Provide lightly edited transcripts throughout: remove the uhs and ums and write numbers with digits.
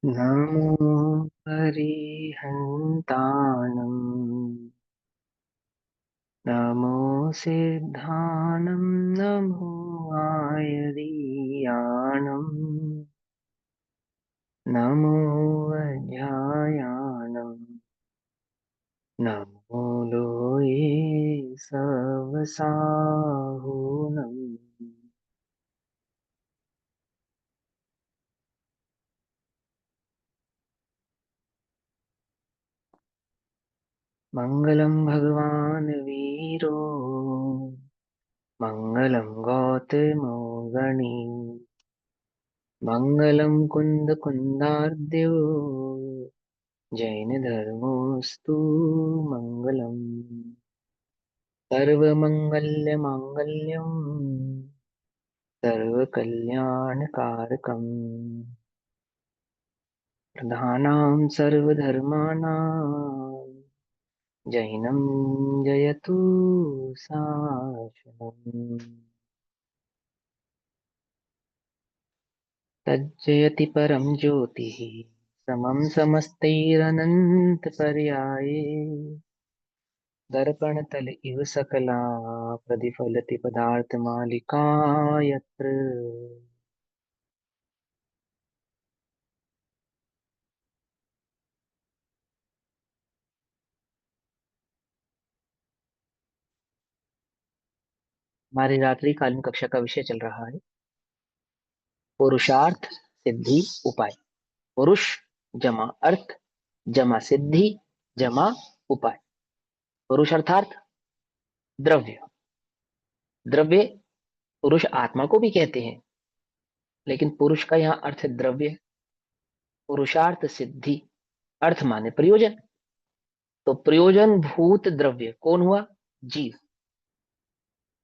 नमो हरिहन्ताणं नमो सिद्धानं नमो आयरीयाणं नमो वैद्यायाणं नमो लोये सवसाहुनं मङ्गलं भगवान् वीरो मङ्गलं गौतमो गणी मङ्गलं कुन्दकुन्दार्द्यो जैनधर्मोऽस्तु मङ्गलम् सर्वमङ्गल्यमाङ्गल्यं सर्वकल्याणकारकम् प्रधानां सर्वधर्माणां जैनं जयतु शासनम् तज्जयति परं ज्योतिः समं समस्तैरनन्तपर्याये दर्पणतल इव सकला प्रतिफलति पदार्थमालिका यत्र हमारी रात्रिकालीन कक्षा का विषय चल रहा है पुरुषार्थ सिद्धि उपाय। पुरुष जमा अर्थ जमा सिद्धि जमा उपाय। पुरुष अर्थात द्रव्य। द्रव्य पुरुष आत्मा को भी कहते हैं, लेकिन पुरुष का यहाँ अर्थ है द्रव्य। पुरुषार्थ सिद्धि अर्थ माने प्रयोजन, तो प्रयोजन भूत द्रव्य कौन हुआ? जीव।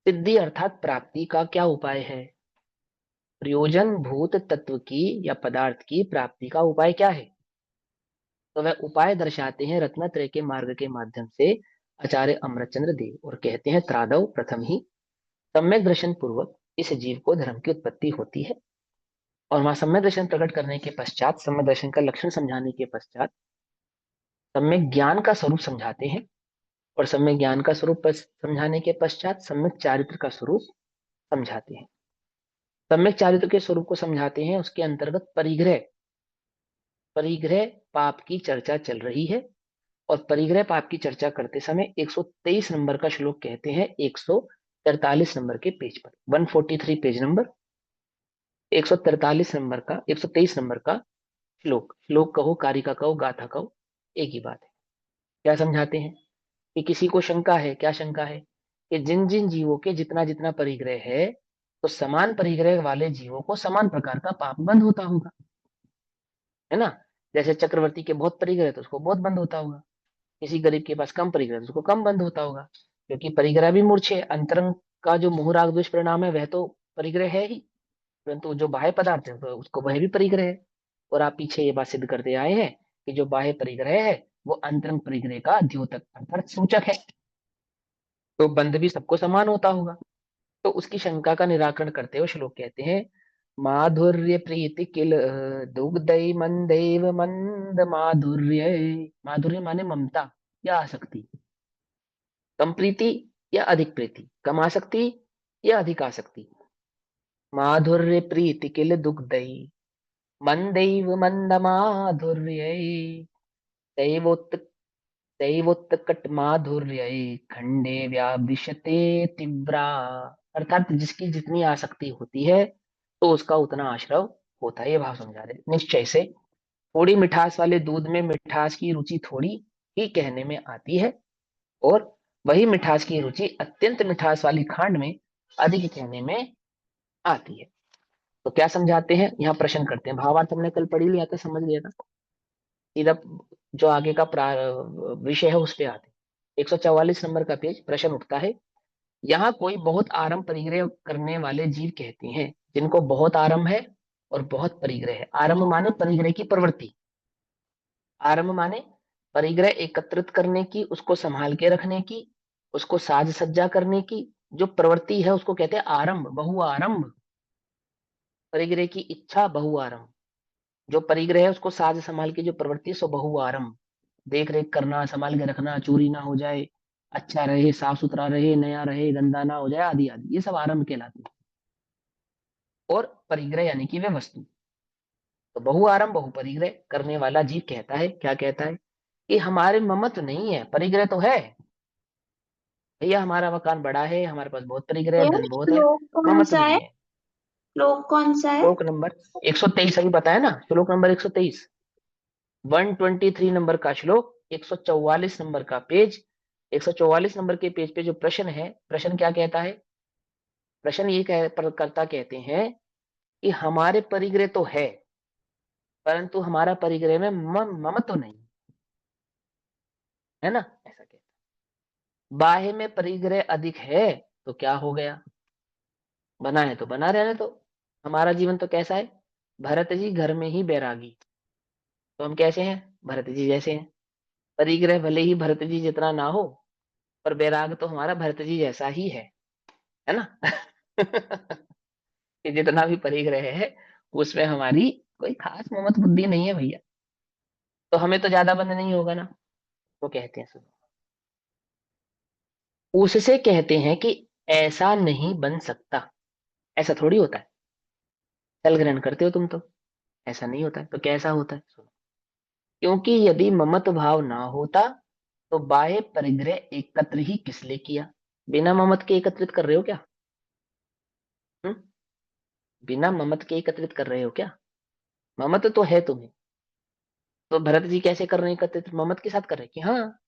सिद्धि अर्थात प्राप्ति का क्या उपाय है? प्रयोजन भूत तत्व की या पदार्थ की प्राप्ति का उपाय क्या है? तो वह उपाय दर्शाते हैं रत्नत्रय के मार्ग के माध्यम से आचार्य अमरचंद्र देव, और कहते हैं त्रादव प्रथम ही सम्यक दर्शन पूर्वक इस जीव को धर्म की उत्पत्ति होती है। और वहां सम्यक दर्शन प्रकट करने के पश्चात, सम्यक दर्शन का लक्षण समझाने के पश्चात सम्यक ज्ञान का स्वरूप समझाते हैं, और सम्यक ज्ञान का स्वरूप समझाने के पश्चात सम्यक चारित्र का स्वरूप समझाते हैं। सम्यक चारित्र के स्वरूप को समझाते हैं, उसके अंतर्गत परिग्रह परिग्रह पाप की चर्चा चल रही है। और परिग्रह पाप की चर्चा करते समय 123 नंबर का श्लोक कहते हैं 143 नंबर के पेज पर, 143 पेज नंबर, 143 नंबर का 123 नंबर का श्लोक। श्लोक कहो, कारिका कहो, गाथा कहो, एक ही बात है। क्या समझाते हैं कि किसी को शंका है, क्या शंका है कि जिन जिन जीवों के जितना जितना परिग्रह है, तो समान परिग्रह वाले जीवों को समान प्रकार का पाप बंद होता होगा, है ना। जैसे चक्रवर्ती के बहुत परिग्रह तो उसको बहुत बंद होता होगा, किसी गरीब के पास कम परिग्रह तो उसको कम बंद होता होगा, क्योंकि परिग्रह भी मूर्छे अंतरंग का जो मोह राग द्वेष परिणाम है वह तो परिग्रह है ही, परंतु जो बाह्य पदार्थ है तो उसको वह भी परिग्रह है। और आप पीछे ये बात सिद्ध करते आए हैं कि जो बाह्य परिग्रह है वो अंतरंग परिग्रह का द्योतक अर्थात सूचक है, तो बंध भी सबको समान होता होगा। तो उसकी शंका का निराकरण करते हुए श्लोक कहते हैं माधुर्य प्रीति किल दुग्धै मंदैव मंद माधुर्य। माधुर्य माने ममता या आसक्ति, कम प्रीति या अधिक प्रीति, कम आसक्ति या अधिक आसक्ति। माधुर्य प्रीति किल दुग्धै मंदैव मंद माधुर्य दैवोत्त दैवोत्कट माधुर्य खंडे व्याविशते तीव्रा। अर्थात जिसकी जितनी आसक्ति होती है तो उसका उतना आश्रव होता है, ये भाव समझा रहे। निश्चय से थोड़ी मिठास वाले दूध में मिठास की रुचि थोड़ी ही कहने में आती है, और वही मिठास की रुचि अत्यंत मिठास वाली खांड में अधिक कहने में आती है। तो क्या समझाते हैं, यहाँ प्रश्न करते हैं। भावार्थ हमने कल पढ़ी लिया था, समझ लिया था। सीधा जो आगे का विषय है उस पे आते हैं। 144 नंबर का पेज, प्रश्न उठता है यहाँ कोई बहुत आरंभ परिग्रह करने वाले जीव कहते हैं जिनको बहुत आरंभ है और बहुत परिग्रह है। आरंभ माने परिग्रह की प्रवृत्ति, आरंभ माने परिग्रह एकत्रित करने की, उसको संभाल के रखने की, उसको साज सज्जा करने की जो प्रवृत्ति है उसको कहते हैं आरंभ, बहुआरंभ। परिग्रह की इच्छा बहुआरंभ। जो परिग्रह है उसको साज संभाल की जो प्रवृत्ति है सो बहुआरंभ, देख रेख करना, संभाल के रखना, चोरी ना हो जाए, अच्छा रहे, साफ सुथरा रहे, नया रहे, गंदा ना हो जाए, आदि आदि, ये सब आरंभ कहलाते हैं। और परिग्रह यानी कि वे वस्तु। तो बहुआरंभ बहु परिग्रह करने वाला जीव कहता है, क्या कहता है कि हमारे ममत्व नहीं है, परिग्रह तो है। भैया हमारा मकान बड़ा है, हमारे पास बहुत परिग्रह है, तो धन बहुत है, श्लोक कौन ममत्व सा नहीं है? है। श्लोक कौन सा है? श्लोक नंबर 123 अभी बताया ना, श्लोक नंबर 123, 123 नंबर का श्लोक, 144 नंबर का पेज। 144 नंबर के पेज पे जो प्रश्न है, प्रश्न क्या कहता है? प्रश्न ये करता कहते हैं कि हमारे परिग्रह तो है, परंतु हमारा परिग्रह में ममत्व तो नहीं है ना, ऐसा कहते हैं। बाह्य में परिग्रह अधिक है तो क्या हो गया, बना है तो बना रहने तो। हमारा जीवन तो कैसा है, भरत जी घर में ही बैरागी, तो हम कैसे हैं, भरत जी जैसे हैं। परिग्रह भले ही भरत जी जितना ना हो, पर बैराग तो हमारा भरत जी जैसा ही है ना। कि जितना भी परिग्रह है उसमें हमारी कोई खास ममत बुद्धि नहीं है भैया, तो हमें तो ज्यादा बंद नहीं होगा ना। वो कहते हैं सुनो, उससे कहते हैं कि ऐसा नहीं बन सकता, ऐसा थोड़ी होता है, चल ग्रहण करते हो तुम तो, ऐसा नहीं होता है, तो कैसा होता है सुनो। क्योंकि यदि ममत्व भाव ना होता तो बाह्य परिग्रह एकत्र ही किस लिए किया, बिना ममत के एकत्रित कर रहे हो क्या? हम्म? बिना ममत के एकत्रित कर रहे हो क्या? ममत तो है तुम्हें, तो भरत जी कैसे कर रहे हैं एकत्रित, ममत के साथ कर रहे हैं कि हाँ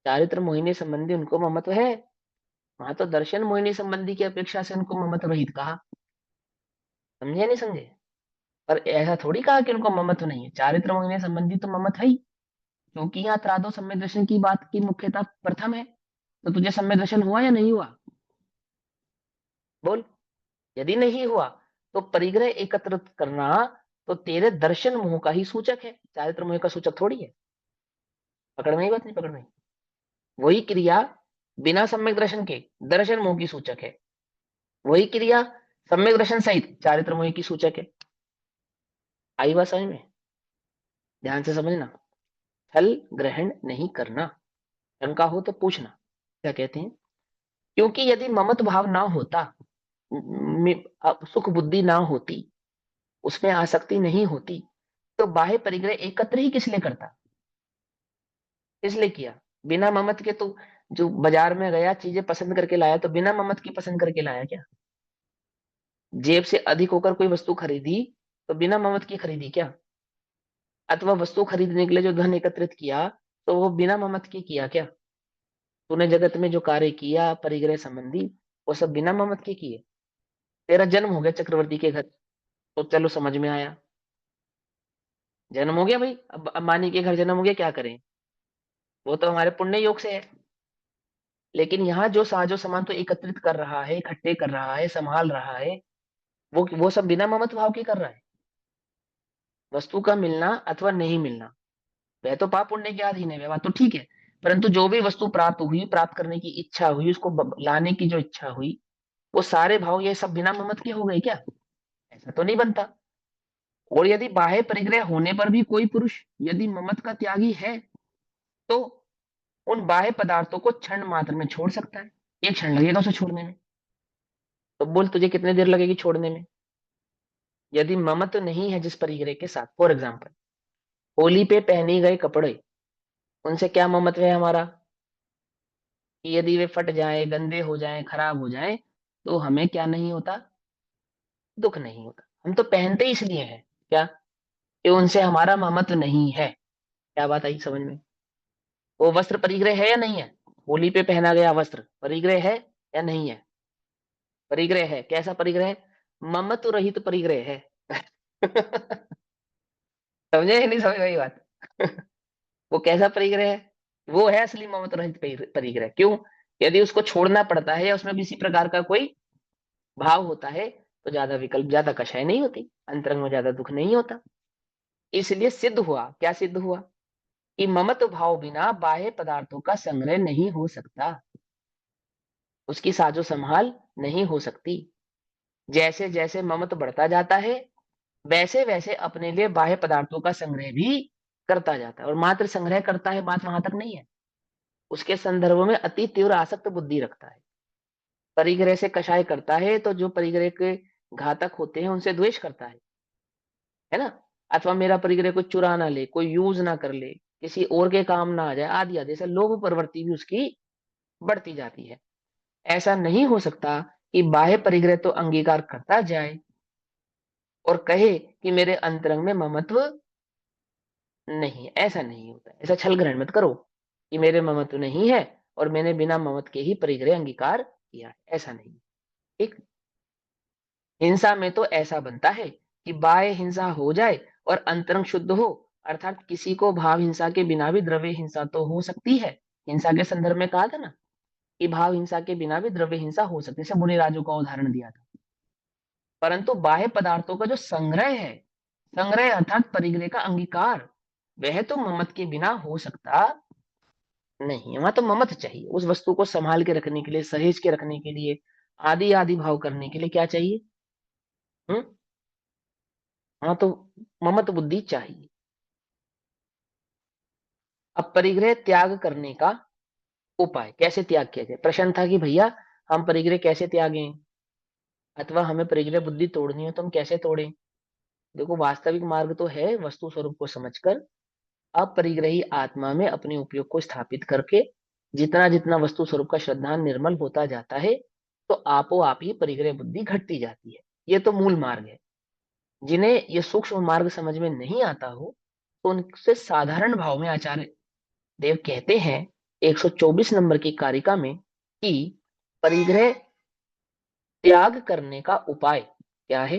चारित्र मोहिनी संबंधी उनको ममत्व है। वहां तो दर्शन मोहिनी संबंधी की अपेक्षा से उनको ममत्व रहित कहा, समझे नहीं समझे? पर ऐसा थोड़ी कहा कि उनको ममत्व नहीं है, चारित्र मोहिनी संबंधी तो ममत्व है ही, क्योंकि यहाँ त्रादो सम्यक दर्शन की बात की मुख्यता प्रथम है। तो तुझे सम्यक दर्शन हुआ या नहीं हुआ, बोल? यदि नहीं हुआ तो परिग्रह एकत्रित करना तो तेरे दर्शन मोह का ही सूचक है, चारित्र मोह का सूचक थोड़ी है। पकड़ में ही बात, नहीं पकड़ में? वही क्रिया बिना सम्यक दर्शन के दर्शन मोह की सूचक है, वही क्रिया सम्यक दर्शन सहित चारित्र मोह की सूचक है। आई बात समझ में? ध्यान से समझना, फल ग्रहण नहीं करना, शंका हो तो पूछना। क्या कहते हैं, क्योंकि यदि ममत भाव ना होता, सुख बुद्धि ना होती, उसमें आसक्ति नहीं होती, तो बाह्य परिग्रह एकत्र ही किस लिए करता, इसलिए किया। बिना ममत के तो जो बाजार में गया चीजें पसंद करके लाया, तो बिना ममत की पसंद करके लाया क्या? जेब से अधिक होकर कोई वस्तु खरीदी तो बिना ममत की खरीदी क्या? अथवा वस्तु खरीदने के लिए जो धन एकत्रित किया तो वो बिना ममत के किया क्या? तूने जगत में जो कार्य किया परिग्रह संबंधी, वो सब बिना ममत के किए। तेरा जन्म हो गया चक्रवर्ती के घर, तो चलो समझ में आया, जन्म हो गया भाई, अब अंबानी के घर जन्म हो गया, क्या करें, वो तो हमारे पुण्य योग से है। लेकिन यहाँ जो साजो सामान तो एकत्रित कर रहा है, इकट्ठे कर रहा है, संभाल रहा है, वो सब बिना ममत्व भाव के कर रहा है। वस्तु का मिलना अथवा नहीं मिलना वह तो पाप पुण्य के अधीन है, वह बात तो ठीक है। परंतु जो भी वस्तु प्राप्त हुई, प्राप्त करने की इच्छा हुई, उसको लाने की जो इच्छा हुई, वो सारे भाव ये सब बिना ममत के हो गए क्या? ऐसा तो नहीं बनता। और यदि बाह्य परिग्रह होने पर भी कोई पुरुष यदि ममत का त्यागी है, तो उन बाह्य पदार्थों को क्षण मात्र में छोड़ सकता है, एक क्षण लगेगा उसे छोड़ने में। तो बोल तुझे कितनी देर लगेगी छोड़ने में? यदि ममत नहीं है जिस परिग्रह के साथ, फॉर एग्जाम्पल होली पे पहने गए कपड़े, उनसे क्या ममत्व है हमारा, कि यदि वे फट जाए, गंदे हो जाए, खराब हो जाए, तो हमें क्या नहीं होता, दुख नहीं होता। हम तो पहनते ही इसलिए हैं क्या, कि उनसे हमारा ममत्व नहीं है। क्या बात आई समझ में? वो वस्त्र परिग्रह है या नहीं है? होली पे पहना गया वस्त्र परिग्रह है या नहीं है? परिग्रह है। कैसा परिग्रह है? ममत्व रहित परिग्रह है। समझे या नहीं समझ में ये बात? वो कैसा परिग्रह है? वो है असली ममत्व रहित परिग्रह। क्यों? यदि उसको छोड़ना पड़ता है या उसमें किसी प्रकार का कोई भाव होता है, तो ज्यादा विकल्प, ज्यादा कषाय नहीं होती, अंतरंग में ज्यादा दुख नहीं होता। इसलिए सिद्ध हुआ, क्या सिद्ध हुआ, कि ममत्व भाव बिना बाह्य पदार्थों का संग्रह नहीं हो सकता, उसकी साजो संभाल नहीं हो सकती। जैसे जैसे ममत्व बढ़ता जाता है, वैसे वैसे अपने लिए बाह्य पदार्थों का संग्रह भी करता जाता है। और मात्र संग्रह करता है बात वहां तक नहीं है, उसके संदर्भ में अति तीव्र आसक्त बुद्धि रखता है। परिग्रह से कषाय करता है तो जो परिग्रह के घातक होते हैं उनसे द्वेष करता है ना। अथवा मेरा परिग्रह कोई चुरा ना ले, कोई यूज ना कर ले, किसी और के काम ना आ जाए, आदि आदि से लोभ प्रवृत्ति भी उसकी बढ़ती जाती है। ऐसा नहीं हो सकता कि बाह्य परिग्रह तो अंगीकार करता जाए और कहे कि मेरे अंतरंग में ममत्व नहीं है। ऐसा नहीं होता, ऐसा छल ग्रहण मत करो कि मेरे ममत्व नहीं है और मैंने बिना ममत्व के ही परिग्रह अंगीकार किया है, ऐसा नहीं। ठीक। हिंसा में तो ऐसा बनता है कि बाह्य हिंसा हो जाए और अंतरंग शुद्ध हो, अर्थात किसी को भाव हिंसा के बिना भी द्रव्य हिंसा तो हो सकती है। हिंसा के संदर्भ में कहा था ना कि भाव हिंसा के बिना भी द्रव्य हिंसा हो सकती है, जैसे मुनिराजों का उदाहरण दिया था। परंतु बाह्य पदार्थों का जो संग्रह है, संग्रह अर्थात परिग्रह का अंगीकार, वह तो ममत के बिना हो सकता नहीं। वहां तो ममत चाहिए, उस वस्तु को संभाल के रखने के लिए, सहेज के रखने के लिए, आदि आदि भाव करने के लिए क्या चाहिए? हम्म। हाँ तो ममत बुद्धि चाहिए। अब परिग्रह त्याग करने का उपाय, कैसे त्याग किया जाए? प्रश्न था कि भैया हम परिग्रह कैसे त्यागें, अथवा हमें परिग्रह बुद्धि तोड़नी हो तो हम कैसे तोड़ें? देखो, वास्तविक मार्ग तो है वस्तु स्वरूप को समझकर अपरिग्रही आत्मा में अपने उपयोग को स्थापित करके जितना जितना वस्तु स्वरूप का श्रद्धान निर्मल होता जाता है तो आपो आप ही परिग्रह बुद्धि घटती जाती है। ये तो मूल मार्ग है। जिन्हें ये सूक्ष्म मार्ग समझ में नहीं आता हो तो उनसे साधारण भाव में आचार्य देव कहते हैं 124 नंबर की कारिका में कि परिग्रह त्याग करने का उपाय क्या है?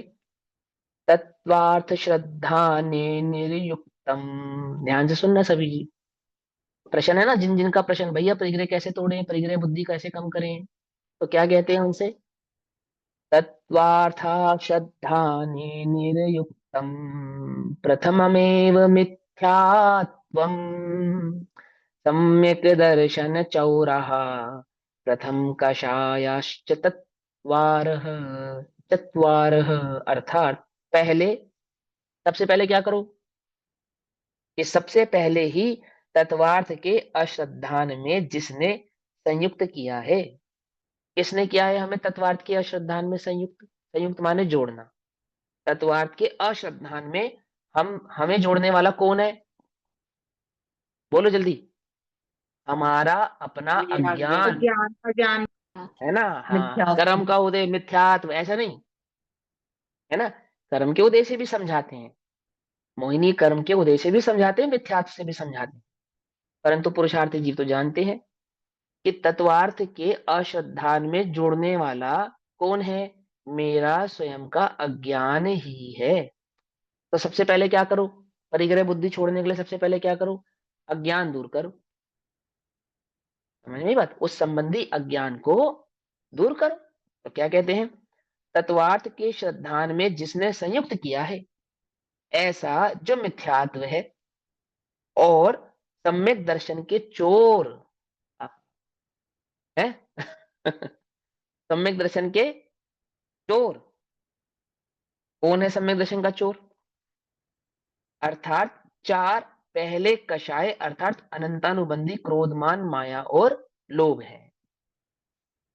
तत्वार्थ श्रद्धा ने निर्युक्तम। ध्यान से सुनना सभी जी, प्रश्न है ना, जिन जिनका प्रश्न भैया परिग्रह कैसे तोड़ें, परिग्रह बुद्धि कैसे कम करें, तो क्या कहते हैं उनसे? तत्वार्था श्रद्धानि निर्युक्तम प्रथममेव मिथ्यात्वम् सम्यक् दर्शन चौरः प्रथम कषायाश्च तत्वारः। चत्वारः अर्थात पहले, सबसे पहले क्या करो कि सबसे पहले ही तत्वार्थ के अश्रद्धान में जिसने संयुक्त किया है। किसने किया है हमें तत्वार्थ के अश्रद्धान में संयुक्त? संयुक्त माने जोड़ना। तत्वार्थ के अश्रद्धान में हम हमें जोड़ने वाला कौन है? बोलो जल्दी। हमारा अपना अज्ञान, अज्ञान अज्ञान है ना। हाँ, मिथ्यात्व। कर्म का उदय मिथ्यात्व, ऐसा नहीं है ना। कर्म के उदय से भी समझाते हैं, मोहिनी कर्म के उदय से भी समझाते हैं, मिथ्यात्व से भी समझाते हैं। परंतु पुरुषार्थी जीव तो जानते हैं कि तत्वार्थ के अश्रद्धान में जोड़ने वाला कौन है? मेरा स्वयं का अज्ञान ही है। तो सबसे पहले क्या करो? परिग्रह बुद्धि छोड़ने के लिए सबसे पहले क्या करो? अज्ञान दूर करो। समझ में बात? उस संबंधी अज्ञान को दूर करो। तो क्या कहते हैं? तत्वार्थ के श्रद्धान में जिसने संयुक्त किया है ऐसा जो मिथ्यात्व है और सम्यक दर्शन के चोर है। सम्यक दर्शन के चोर कौन है? सम्यक दर्शन का चोर अर्थात चार पहले कषाय अर्थात अनंतानुबंधी क्रोधमान माया और लोभ है।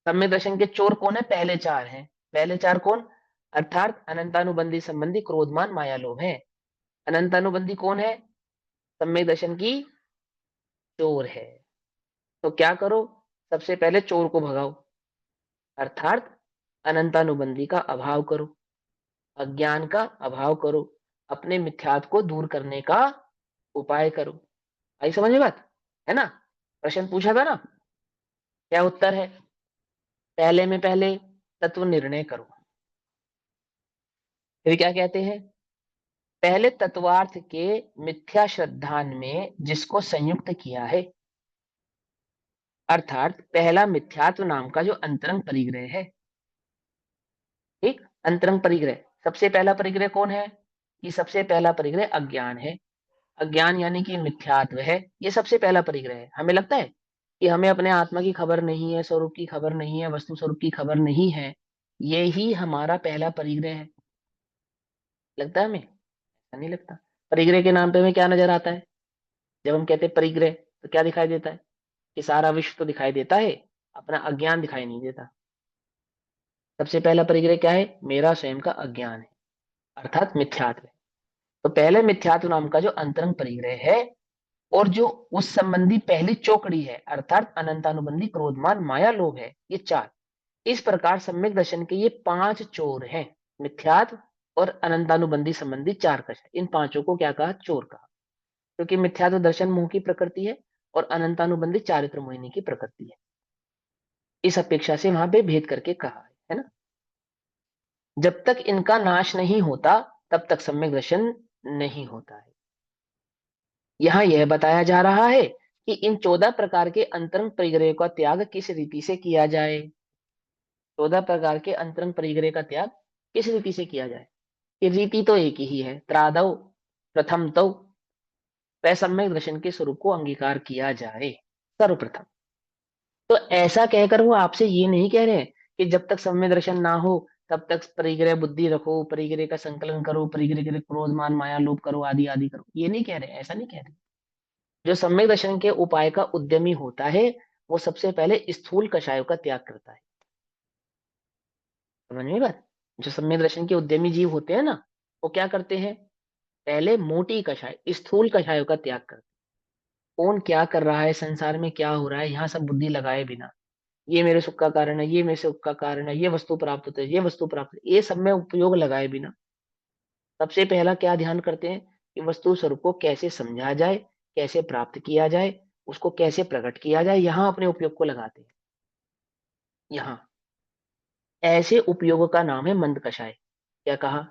सम्यक दर्शन के चोर कौन है? पहले चार हैं। पहले चार कौन? अर्थात अनंतानुबंधी संबंधी क्रोधमान माया लोभ है। अनंतानुबंधी कौन है? सम्यक दर्शन की चोर है। तो क्या करो? सबसे पहले चोर को भगाओ, अर्थात अनंतानुबंधी का अभाव करो, अज्ञान का अभाव करो, अपने मिथ्यात्व को दूर करने का उपाय करो। आई समझ में बात? है ना। प्रश्न पूछा था ना, क्या उत्तर है? पहले में पहले तत्व निर्णय करो। फिर क्या कहते हैं? पहले तत्वार्थ के मिथ्या श्रद्धान में जिसको संयुक्त किया है, अर्थात पहला मिथ्यात्व नाम का जो अंतरंग परिग्रह है। ठीक, अंतरंग परिग्रह। सबसे पहला परिग्रह कौन है? कि सबसे पहला परिग्रह अज्ञान है। अज्ञान यानी कि मिथ्यात्व है, ये सबसे पहला परिग्रह है। हमें लगता है कि हमें अपने आत्मा की खबर नहीं है, स्वरूप की खबर नहीं है, वस्तु स्वरूप की खबर नहीं है, ये ही हमारा पहला परिग्रह है। लगता है हमें? ऐसा नहीं लगता। परिग्रह के नाम पे हमें क्या नजर आता है? जब हम कहते हैं परिग्रह, तो क्या दिखाई देता है? कि सारा विश्व तो दिखाई देता है, अपना अज्ञान दिखाई नहीं देता। सबसे पहला परिग्रह क्या है? मेरा स्वयं का अज्ञान है, अर्थात मिथ्यात्व है। तो पहले मिथ्यात्व नाम का जो अंतरंग परिग्रह है, और जो उस संबंधी पहली चौकड़ी है, अर्थात अनंतानुबंधी क्रोधमान माया लोभ है, ये चार। इस प्रकार सम्यक दर्शन के ये पांच चोर हैं। मिथ्यात्व और अनंतानुबंधी संबंधी चार कष है, इन पांचों को क्या कहा? चोर कहा। क्योंकि मिथ्यात्व दर्शन मोह की प्रकृति है, और अनंतानुबंधी चारित्र मोहिनी की प्रकृति है। इस अपेक्षा से वहां पे भेद करके कहा है ना। जब तक इनका नाश नहीं होता, तब तक सम्यक दर्शन नहीं होता है। यहां यह बताया जा रहा है कि इन 14 प्रकार के अंतरंग परिग्रह का त्याग किस रीति से किया जाए। 14 प्रकार के अंतरंग परिग्रह का त्याग किस रीति से किया जाए? ये रीति तो एक ही है, त्रादव प्रथम तो सम्यक दर्शन के स्वरूप को अंगीकार किया जाए सर्वप्रथम। तो ऐसा कहकर वो आपसे ये नहीं कह रहे हैं कि जब तक सम्यक दर्शन ना हो तब तक परिग्रह बुद्धि रखो, परिग्रह का संकलन करो, परिग्रह के लिए क्रोध मान माया लोभ करो, आदि आदि करो, ये नहीं कह रहे, ऐसा नहीं कह रहे। जो सम्यक दर्शन के उपाय का उद्यमी होता है, वो सबसे पहले स्थूल कषायों का त्याग करता है। समझ में बात? जो सम्यक दर्शन के उद्यमी जीव होते हैं ना, वो क्या करते हैं? पहले मोटी कषाय, स्थूल कषायों का त्याग करते हैं। कौन क्या कर रहा है, संसार में क्या हो रहा है, यहाँ सब बुद्धि लगाए बिना, ये मेरे सुख का कारण है, ये मेरे सुख का कारण है, ये वस्तु प्राप्त होता है, ये वस्तु प्राप्त है, ये सब में उपयोग लगाए बिना सबसे पहला क्या ध्यान करते हैं? कि वस्तु स्वरूप को कैसे समझा जाए, कैसे प्राप्त किया जाए, उसको कैसे प्रकट किया जाए, यहां अपने उपयोग को लगाते हैं। यहाँ ऐसे उपयोग का नाम है मंद कषाय। क्या कहा?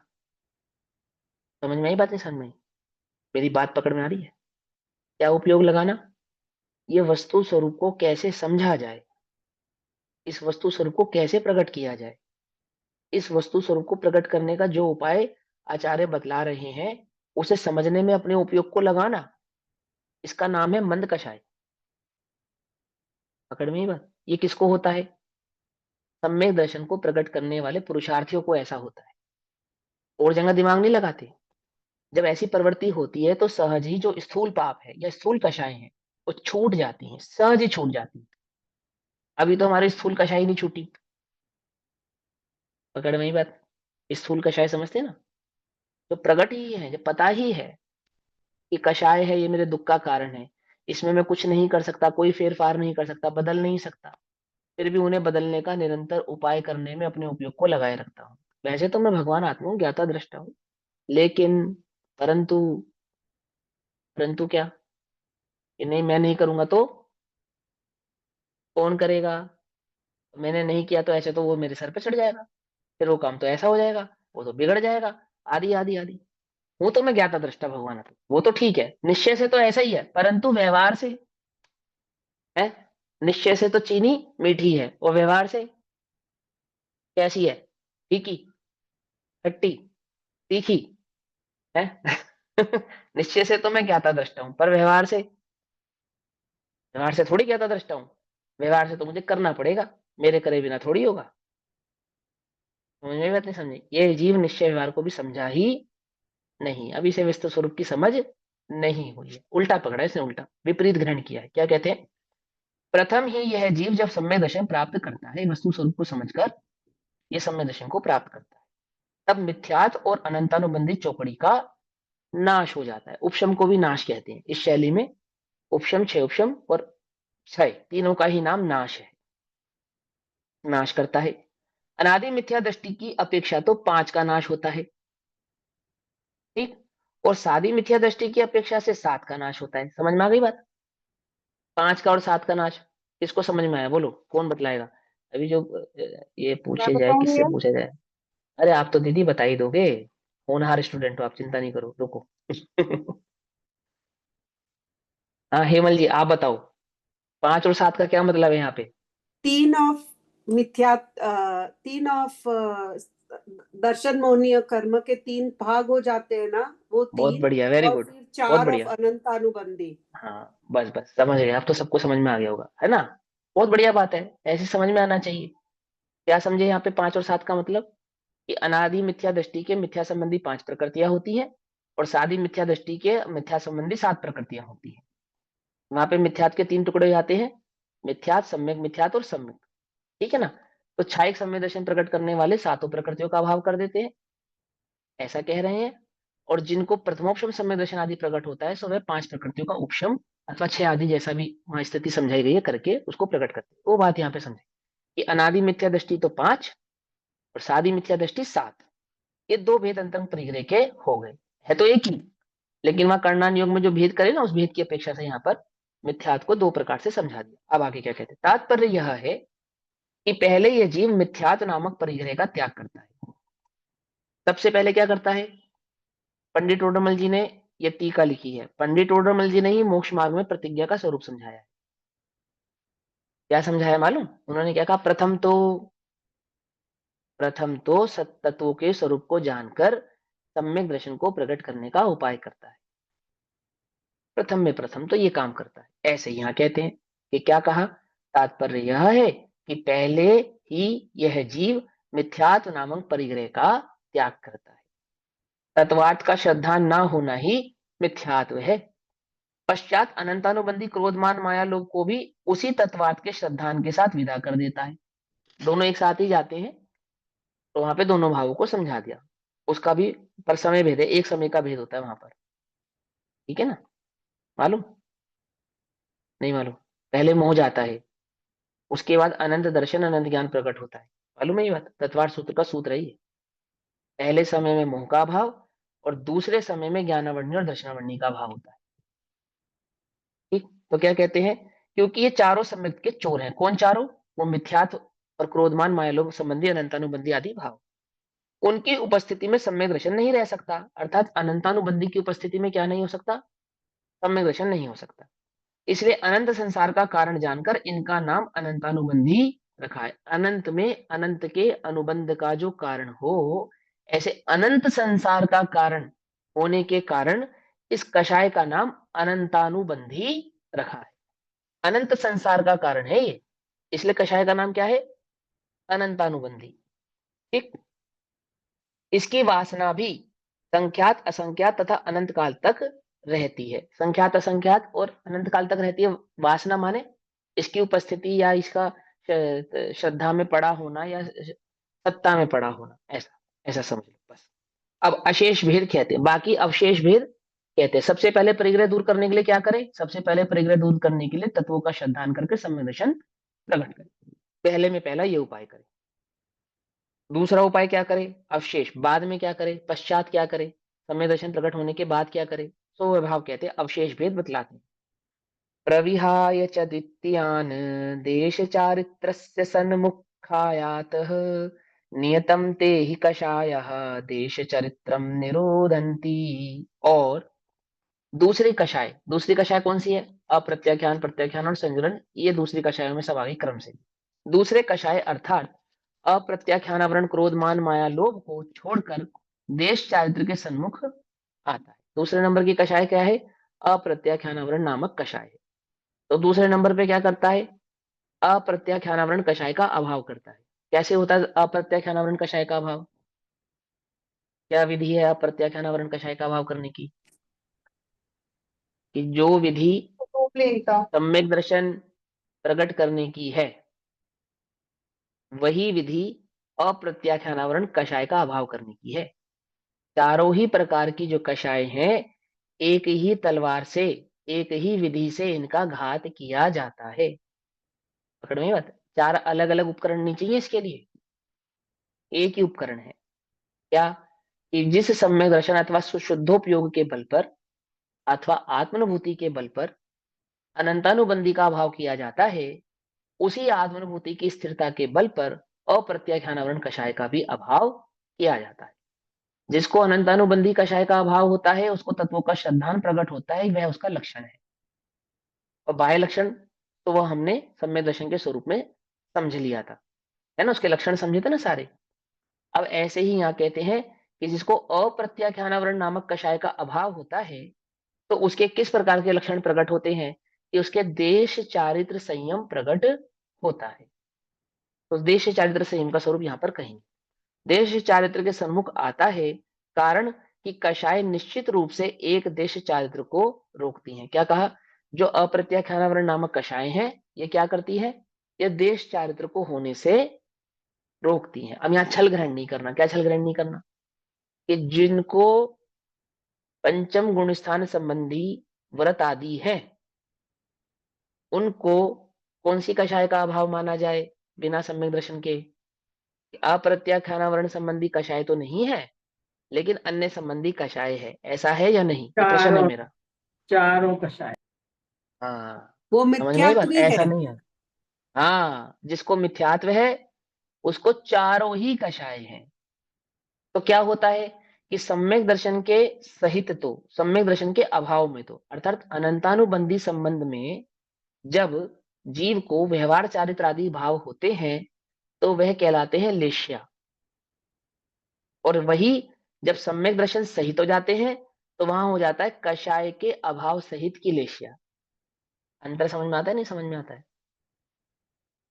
समझ में आई बात? नहीं समझ में आई? मेरी बात पकड़ में आ रही है? क्या उपयोग लगाना? ये वस्तु स्वरूप को कैसे समझा जाए, इस वस्तु स्वरूप को कैसे प्रकट किया जाए, इस वस्तु स्वरूप को प्रकट करने का जो उपाय आचार्य बतला रहे हैं, उसे समझने में अपने उपयोग को लगाना, इसका नाम है मंद कषाय। पकड़ में ही बात? ये किसको होता है? सम्यक दर्शन को प्रकट करने वाले पुरुषार्थियों को ऐसा होता है। और जगह दिमाग नहीं लगाते। जब ऐसी प्रवृत्ति होती है तो सहज ही जो स्थूल पाप है या स्थूल कषाय है, वो छूट जाती हैं, सहज ही छूट जाती है। अभी तो हमारी स्थूल कषाय नहीं छूटी। पकड़ में ही बात? स्थूल कषाय समझते हैं ना? जो प्रकट ही है, जो पता ही है कि कषाय है, ये मेरे दुख का कारण है, इसमें मैं कुछ नहीं कर सकता, कोई फेरफार नहीं कर सकता, बदल नहीं सकता, फिर भी उन्हें बदलने का निरंतर उपाय करने में अपने उपयोग को लगाए रखता हूँ। वैसे तो मैं भगवान आत्मा हूँ, ज्ञाता दृष्टा हूँ, लेकिन परंतु परंतु क्या? कि नहीं, मैं नहीं करूंगा तो कौन करेगा? मैंने नहीं किया तो ऐसे तो वो मेरे सर पे चढ़ जाएगा, फिर वो काम तो ऐसा हो जाएगा, वो तो बिगड़ जाएगा, आदि आदि आदि। वो तो मैं ज्ञाता दृष्टा भगवान आत्मा, वो तो ठीक है, निश्चय से तो ऐसा ही है, परंतु व्यवहार से है। निश्चय से तो चीनी मीठी है, और व्यवहार से कैसी है? फीकी, खट्टी, तीखी है। निश्चय से तो मैं ज्ञाता दृष्टा हूं, पर व्यवहार से थोड़ी ज्ञाता दृष्टा हूं। व्यवहार से तो मुझे करना पड़ेगा, मेरे करे बिना थोड़ी होगा। समझ में बात? नहीं समझी? ये जीव निश्चय व्यवहार को भी समझा ही नहीं, अभी से विस्तृत स्वरूप की समझ नहीं हुई है, उल्टा पकड़ा है इसने, उल्टा विपरीत ग्रहण किया है। क्या कहते हैं? प्रथम ही यह जीव जब सम्यक दर्शन प्राप्त करता है, वस्तु स्वरूप को समझकर यह सम्यक दर्शन को प्राप्त करता है, तब मिथ्यात और अनंतानुबंधी चौकड़ी का नाश हो जाता है। उपशम को भी नाश कहते हैं इस शैली में। उपशम, छह उपशम और क्षय, तीनों का ही नाम नाश है, नाश करता है। अनादि मिथ्या दृष्टि की अपेक्षा तो पांच का नाश होता है, ठीक। और सादी मिथ्या दृष्टि की अपेक्षा से सात का नाश होता है। समझ में आ गई बात? पांच का और सात का नाश किसको समझ में आया? बोलो, कौन बतलाएगा? अभी जो ये मैं पूछे जाए, किससे बताऊंगी। पूछा जाए? अरे आप तो दीदी बता ही दोगे, होनहार स्टूडेंट हो आप, चिंता नहीं करो, रुको। हाँ हेमल जी, आप बताओ, पांच और सात का क्या मतलब है यहाँ पे? तीन ऑफ तीन ऑफ दर्शन मोहनीय कर्म के तीन भाग हो जाते हैं ना, वो बहुत तीन। बढ़िया, वेरी और गुड, फिर बहुत चार ऑफ बढ़िया। अनंत अनुबंधी। हाँ बस बस समझ गए, आप तो सबको समझ में आ गया होगा, है ना? बहुत बढ़िया बात है, ऐसे समझ में आना चाहिए। क्या समझे यहाँ पे पांच और सात का मतलब? कि अनादि मिथ्या दृष्टि के मिथ्या संबंधी 5 प्रकृतियां होती हैं और सादी मिथ्या दृष्टि के मिथ्या संबंधी 7 प्रकृतियां होती हैं। वहां पे मिथ्यात के 3 टुकड़े हो जाते हैं, मिथ्यात, सम्यक मिथ्यात और सम्यक, ठीक है ना। तो छायक सम्यक दर्शन प्रकट करने वाले 7 प्रकृतियों का अभाव कर देते हैं, ऐसा कह रहे हैं। और जिनको प्रथमोपशम सम्यक दर्शन आदि प्रकट होता है सो वह 5 प्रकृतियों का उपशम अथवा 6 आदि, जैसा भी वहां स्थिति समझाई गई है, करके उसको प्रकट करते हैं। वो बात यहाँ पे समझे कि अनादि मिथ्या दृष्टि तो 5 और सादी मिथ्या दृष्टि 7, ये 2 भेद अंतरंग परिग्रह के हो गए। है तो एक ही, लेकिन वहां कर्णान योग में जो भेद करे ना, उस भेद की अपेक्षा से यहाँ पर मिथ्यात को 2 प्रकार से समझा दिया। अब आगे क्या कहते हैं, तात्पर्य यह है कि पहले यह जीव मिथ्यात नामक परिग्रह का त्याग करता है। सबसे पहले क्या करता है, पंडित टोडरमल जी ने यह टीका लिखी है, पंडित टोडरमल जी ने ही मोक्ष मार्ग में प्रतिज्ञा का स्वरूप समझाया है। क्या समझाया मालूम, उन्होंने क्या कहा, प्रथम तो सत्तत्वों के स्वरूप को जानकर सम्यक दर्शन को प्रकट करने का उपाय करता है। प्रथम में प्रथम तो ये काम करता है, ऐसे यहाँ कहते हैं कि क्या कहा, तात्पर्य यह है कि पहले ही यह जीव मिथ्यात्व नामक परिग्रह का त्याग करता है। तत्वार्थ का श्रद्धा न होना ही मिथ्यात्व है। पश्चात अनंतानुबंधी क्रोधमान माया लोग को भी उसी तत्वार्थ के श्रद्धान के साथ विदा कर देता है। दोनों एक साथ ही जाते हैं, तो वहां पे दोनों भावों को समझा दिया। उसका भी पर समय भेद है, एक समय का भेद होता है वहां पर, ठीक है ना। मालूम नहीं मालूम, पहले मोह जाता है, उसके बाद अनंत दर्शन अनंत ज्ञान प्रकट होता है। मालूम है ये बात, तत्वार्थ सूत्र का सूत्र है ये। पहले समय में मोह का भाव और दूसरे समय में ज्ञानावरणी और दर्शनावरणी का भाव होता है, ठीक। तो क्या कहते हैं, क्योंकि ये चारों सम्यक के चोर हैं। कौन चारों, वो मिथ्यात्व और क्रोधमान मायालोक संबंधी अनंतानुबंधी आदि भाव, उनकी उपस्थिति में सम्यक दर्शन नहीं रह सकता। अर्थात अनंतानुबंधी की उपस्थिति में क्या नहीं हो सकता, सम्यक दर्शन नहीं हो सकता। इसलिए अनंत संसार का कारण जानकर इनका नाम अनंतानुबंधी रखा है। अनंत में अनंत के अनुबंध का जो कारण हो, ऐसे अनंत संसार का कारण होने के कारण इस कषाय का नाम अनंतानुबंधी रखा है। अनंत संसार का कारण है ये, इसलिए कषाय का नाम क्या है, अनंतानुबंधी, ठीक। इसकी वासना भी संख्यात असंख्यात तथा अनंत काल तक रहती है। संख्यात असंख्यात और अनंत काल तक रहती है। वासना माने इसकी उपस्थिति या इसका श्रद्धा में पड़ा होना या सत्ता में पड़ा होना, ऐसा ऐसा समझ लो बस। अब अशेष भेद कहते हैं, बाकी अवशेष भेद कहते हैं। सबसे पहले परिग्रह दूर करने के लिए क्या करें, सबसे पहले परिग्रह दूर करने के लिए तत्वों का श्रद्धान करके सम्यक दर्शन प्रकट करें। पहले में पहला ये उपाय करें। दूसरा उपाय क्या करे, अवशेष बाद में क्या करे, पश्चात क्या करे, सम्यक दर्शन प्रकट होने के बाद क्या करे, सो विभाव कहते हैं, अवशेष भेद बतलाते हैं। प्रविहाय च द्वितीयान् देश चारित्रस्य सन्मुखायातः नियतम ते हि कषायः देश चरित्रम निरोधन्ति। और दूसरी कषाय कौन सी है, अप्रत्याख्यान प्रत्याख्यान और संजरण, ये दूसरी कषायों में सब आगे क्रम से। दूसरे कषाय अर्थात अप्रत्याख्यानावरण क्रोधमान माया लोभ को छोड़कर देश चारित्र के सन्मुख आता है। दूसरे नंबर की कषाय क्या है, अप्रत्याख्यानावरण नामक कषाय है। तो दूसरे नंबर पे क्या करता है, अप्रत्याख्यानावरण कषाय का अभाव करता है। कैसे होता है अप्रत्याख्यानावरण कषाय का अभाव, क्या विधि है अप्रत्याख्यानावरण कषाय का अभाव करने की, कि जो विधि सम्यक दर्शन प्रकट करने की है, वही विधि अप्रत्याख्यानावरण कषाय का अभाव करने की है। चारों ही प्रकार की जो कषाय हैं, एक ही तलवार से, एक ही विधि से इनका घात किया जाता है। पकड़ में बात, 4 अलग अलग उपकरण नहीं चाहिए इसके लिए, एक ही उपकरण है। क्या, कि जिस सम्यक दर्शन अथवा शुद्धोपयोग के बल पर अथवा आत्मानुभूति के बल पर अनंतानुबंधी का अभाव किया जाता है, उसी आत्मानुभूति की स्थिरता के बल पर अप्रत्याख्यानावरण कषाय का भी अभाव किया जाता है। जिसको अनंतानुबंधी कषाय का अभाव होता है, उसको तत्वों का श्रद्धान प्रकट होता है, वह उसका लक्षण है। और बाह्य लक्षण तो वह हमने सम्यक दर्शन के स्वरूप में समझ लिया था, है ना, उसके लक्षण समझे थे ना सारे। अब ऐसे ही यहाँ कहते हैं कि जिसको अप्रत्याख्यानावरण नामक कषाय का अभाव होता है, तो उसके किस प्रकार के लक्षण प्रकट होते हैं, कि उसके देश चारित्र संयम प्रकट होता है। तो देश चारित्र संयम का स्वरूप यहाँ पर कहेंगे। देश चारित्र के सम्मुख आता है, कारण कि कषाय निश्चित रूप से एक देश चारित्र को रोकती हैं। क्या कहा? जो अप्रत्याख्यानावरण नामक कषाय है, ये क्या करती है? ये देश चारित्र को होने से रोकती हैं। अब यहाँ छल ग्रहण नहीं करना। क्या छल ग्रहण नहीं करना? कि जिनको पंचम गुण स्थान संबंधी व्रत आदि है, उनको कौन सी कषाय का अभाव माना जाए बिना सम्यक दर्शन के? अप्रत्याख्यानावरण संबंधी कषाय तो नहीं है, लेकिन अन्य संबंधी कषाय है। ऐसा है या नहीं? ये प्रश्न है मेरा। चारों कषाय। हाँ, वो समझ में आई बात? मिथ्यात्वी ऐसा है। नहीं है। हाँ, जिसको मिथ्यात्व है उसको चारों ही कषाय हैं। तो क्या होता है कि सम्यक दर्शन के सहित तो, सम्यक दर्शन के अभाव में तो, अर्थात अनंतानुबंधी संबंध में जब जीव को व्यवहार चारित्र आदि भाव होते हैं तो वह कहलाते हैं लेश्या। और वही जब सम्यक दर्शन सहित हो जाते हैं तो वहां हो जाता है कषाय के अभाव सहित की लेश्या। अंतर समझ में आता है? नहीं समझ में आता है?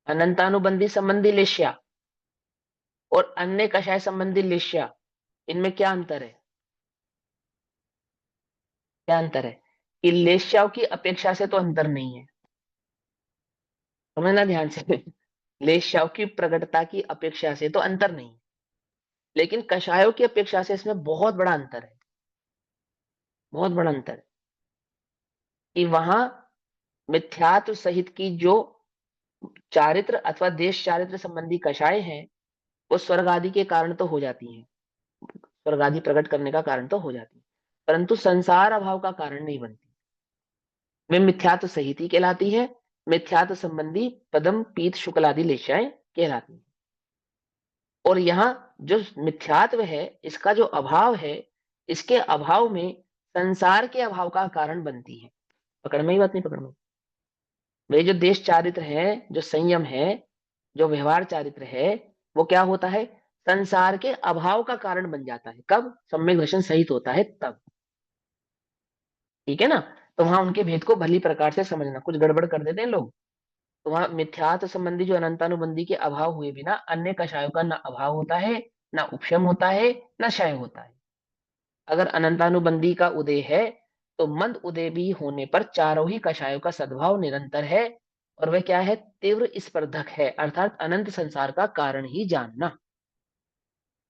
अनंतानुबंधी संबंधी लेश्या और अन्य कषाय संबंधी लेश्या, इनमें क्या अंतर है? क्या अंतर है? कि लेश्याओं की अपेक्षा से तो अंतर नहीं है, समझना ध्यान से। लेश्याओं की प्रकटता की अपेक्षा से तो अंतर नहीं है, लेकिन कषायों की अपेक्षा से इसमें बहुत बड़ा अंतर है। बहुत बड़ा अंतर है कि वहां मिथ्यात्व सहित की जो चारित्र अथवा देश चारित्र संबंधी कषाय हैं, वो स्वर्ग आदि के कारण तो हो जाती हैं, स्वर्ग आदि प्रकट करने का कारण तो हो जाती है, परंतु संसार अभाव का कारण नहीं बनती। वे मिथ्यात्व सहित ही कहलाती है। मिथ्यात्व संबंधी पदम पीत शुक्ल आदि लेशाएं कहलाती है। और यहाँ जो मिथ्यात्व है, इसका जो अभाव है, इसके अभाव में संसार के अभाव का कारण बनती है। पकड़ में ही बात? नहीं पकड़ में? वे जो देश चारित्र है, जो संयम है, जो व्यवहार चारित्र है, वो क्या होता है? संसार के अभाव का कारण बन जाता है। कब? सम्यक दर्शन सहित होता है तब। ठीक है ना? तो वहां उनके भेद को भली प्रकार से समझना। कुछ गड़बड़ कर देते हैं लोग। तो वहां मिथ्यात्व संबंधी जो अनंतानुबंधी के अभाव हुए बिना अन्य कषायों का ना अभाव होता है, ना उपशम होता है, ना क्षय होता है। अगर अनंतानुबंधी का उदय है तो मंद उदय भी होने पर चारों ही कषायों का सद्भाव निरंतर है, और वह क्या है? तीव्र स्पर्धक है, अर्थात अनंत संसार का कारण ही जानना।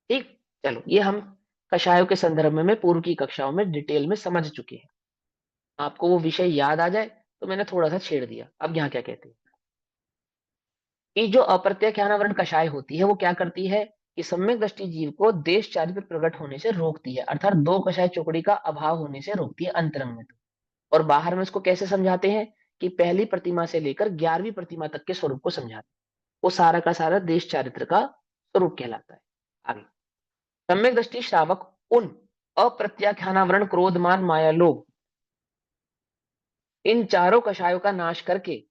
ठीक, चलो ये हम कषायों के संदर्भ में पूर्व की कक्षाओं में डिटेल में समझ चुके हैं। आपको वो विषय याद आ जाए तो मैंने थोड़ा सा छेड़ दिया। अब यहाँ क्या कहते हैं कि जो अप्रत्याख्यानावरण कषाय होती है वो क्या करती है कि सम्यक दृष्टि जीव को देश चारित्र प्रकट होने से रोकती है, अर्थात दो कषाय चौकड़ी का अभाव होने से रोकती है अंतरंग में। और बाहर में इसको कैसे समझाते हैं कि पहली प्रतिमा से लेकर 11वीं प्रतिमा तक के स्वरूप को समझाते हैं। वो सारा का सारा देश चारित्र का स्वरूप कहलाता है। आगे, सम्यक दृष्टि श्रावक उन अप्रत्याख्यानावरण क्रोधमान माया लोभ, इन चारों कषायों का नाश करके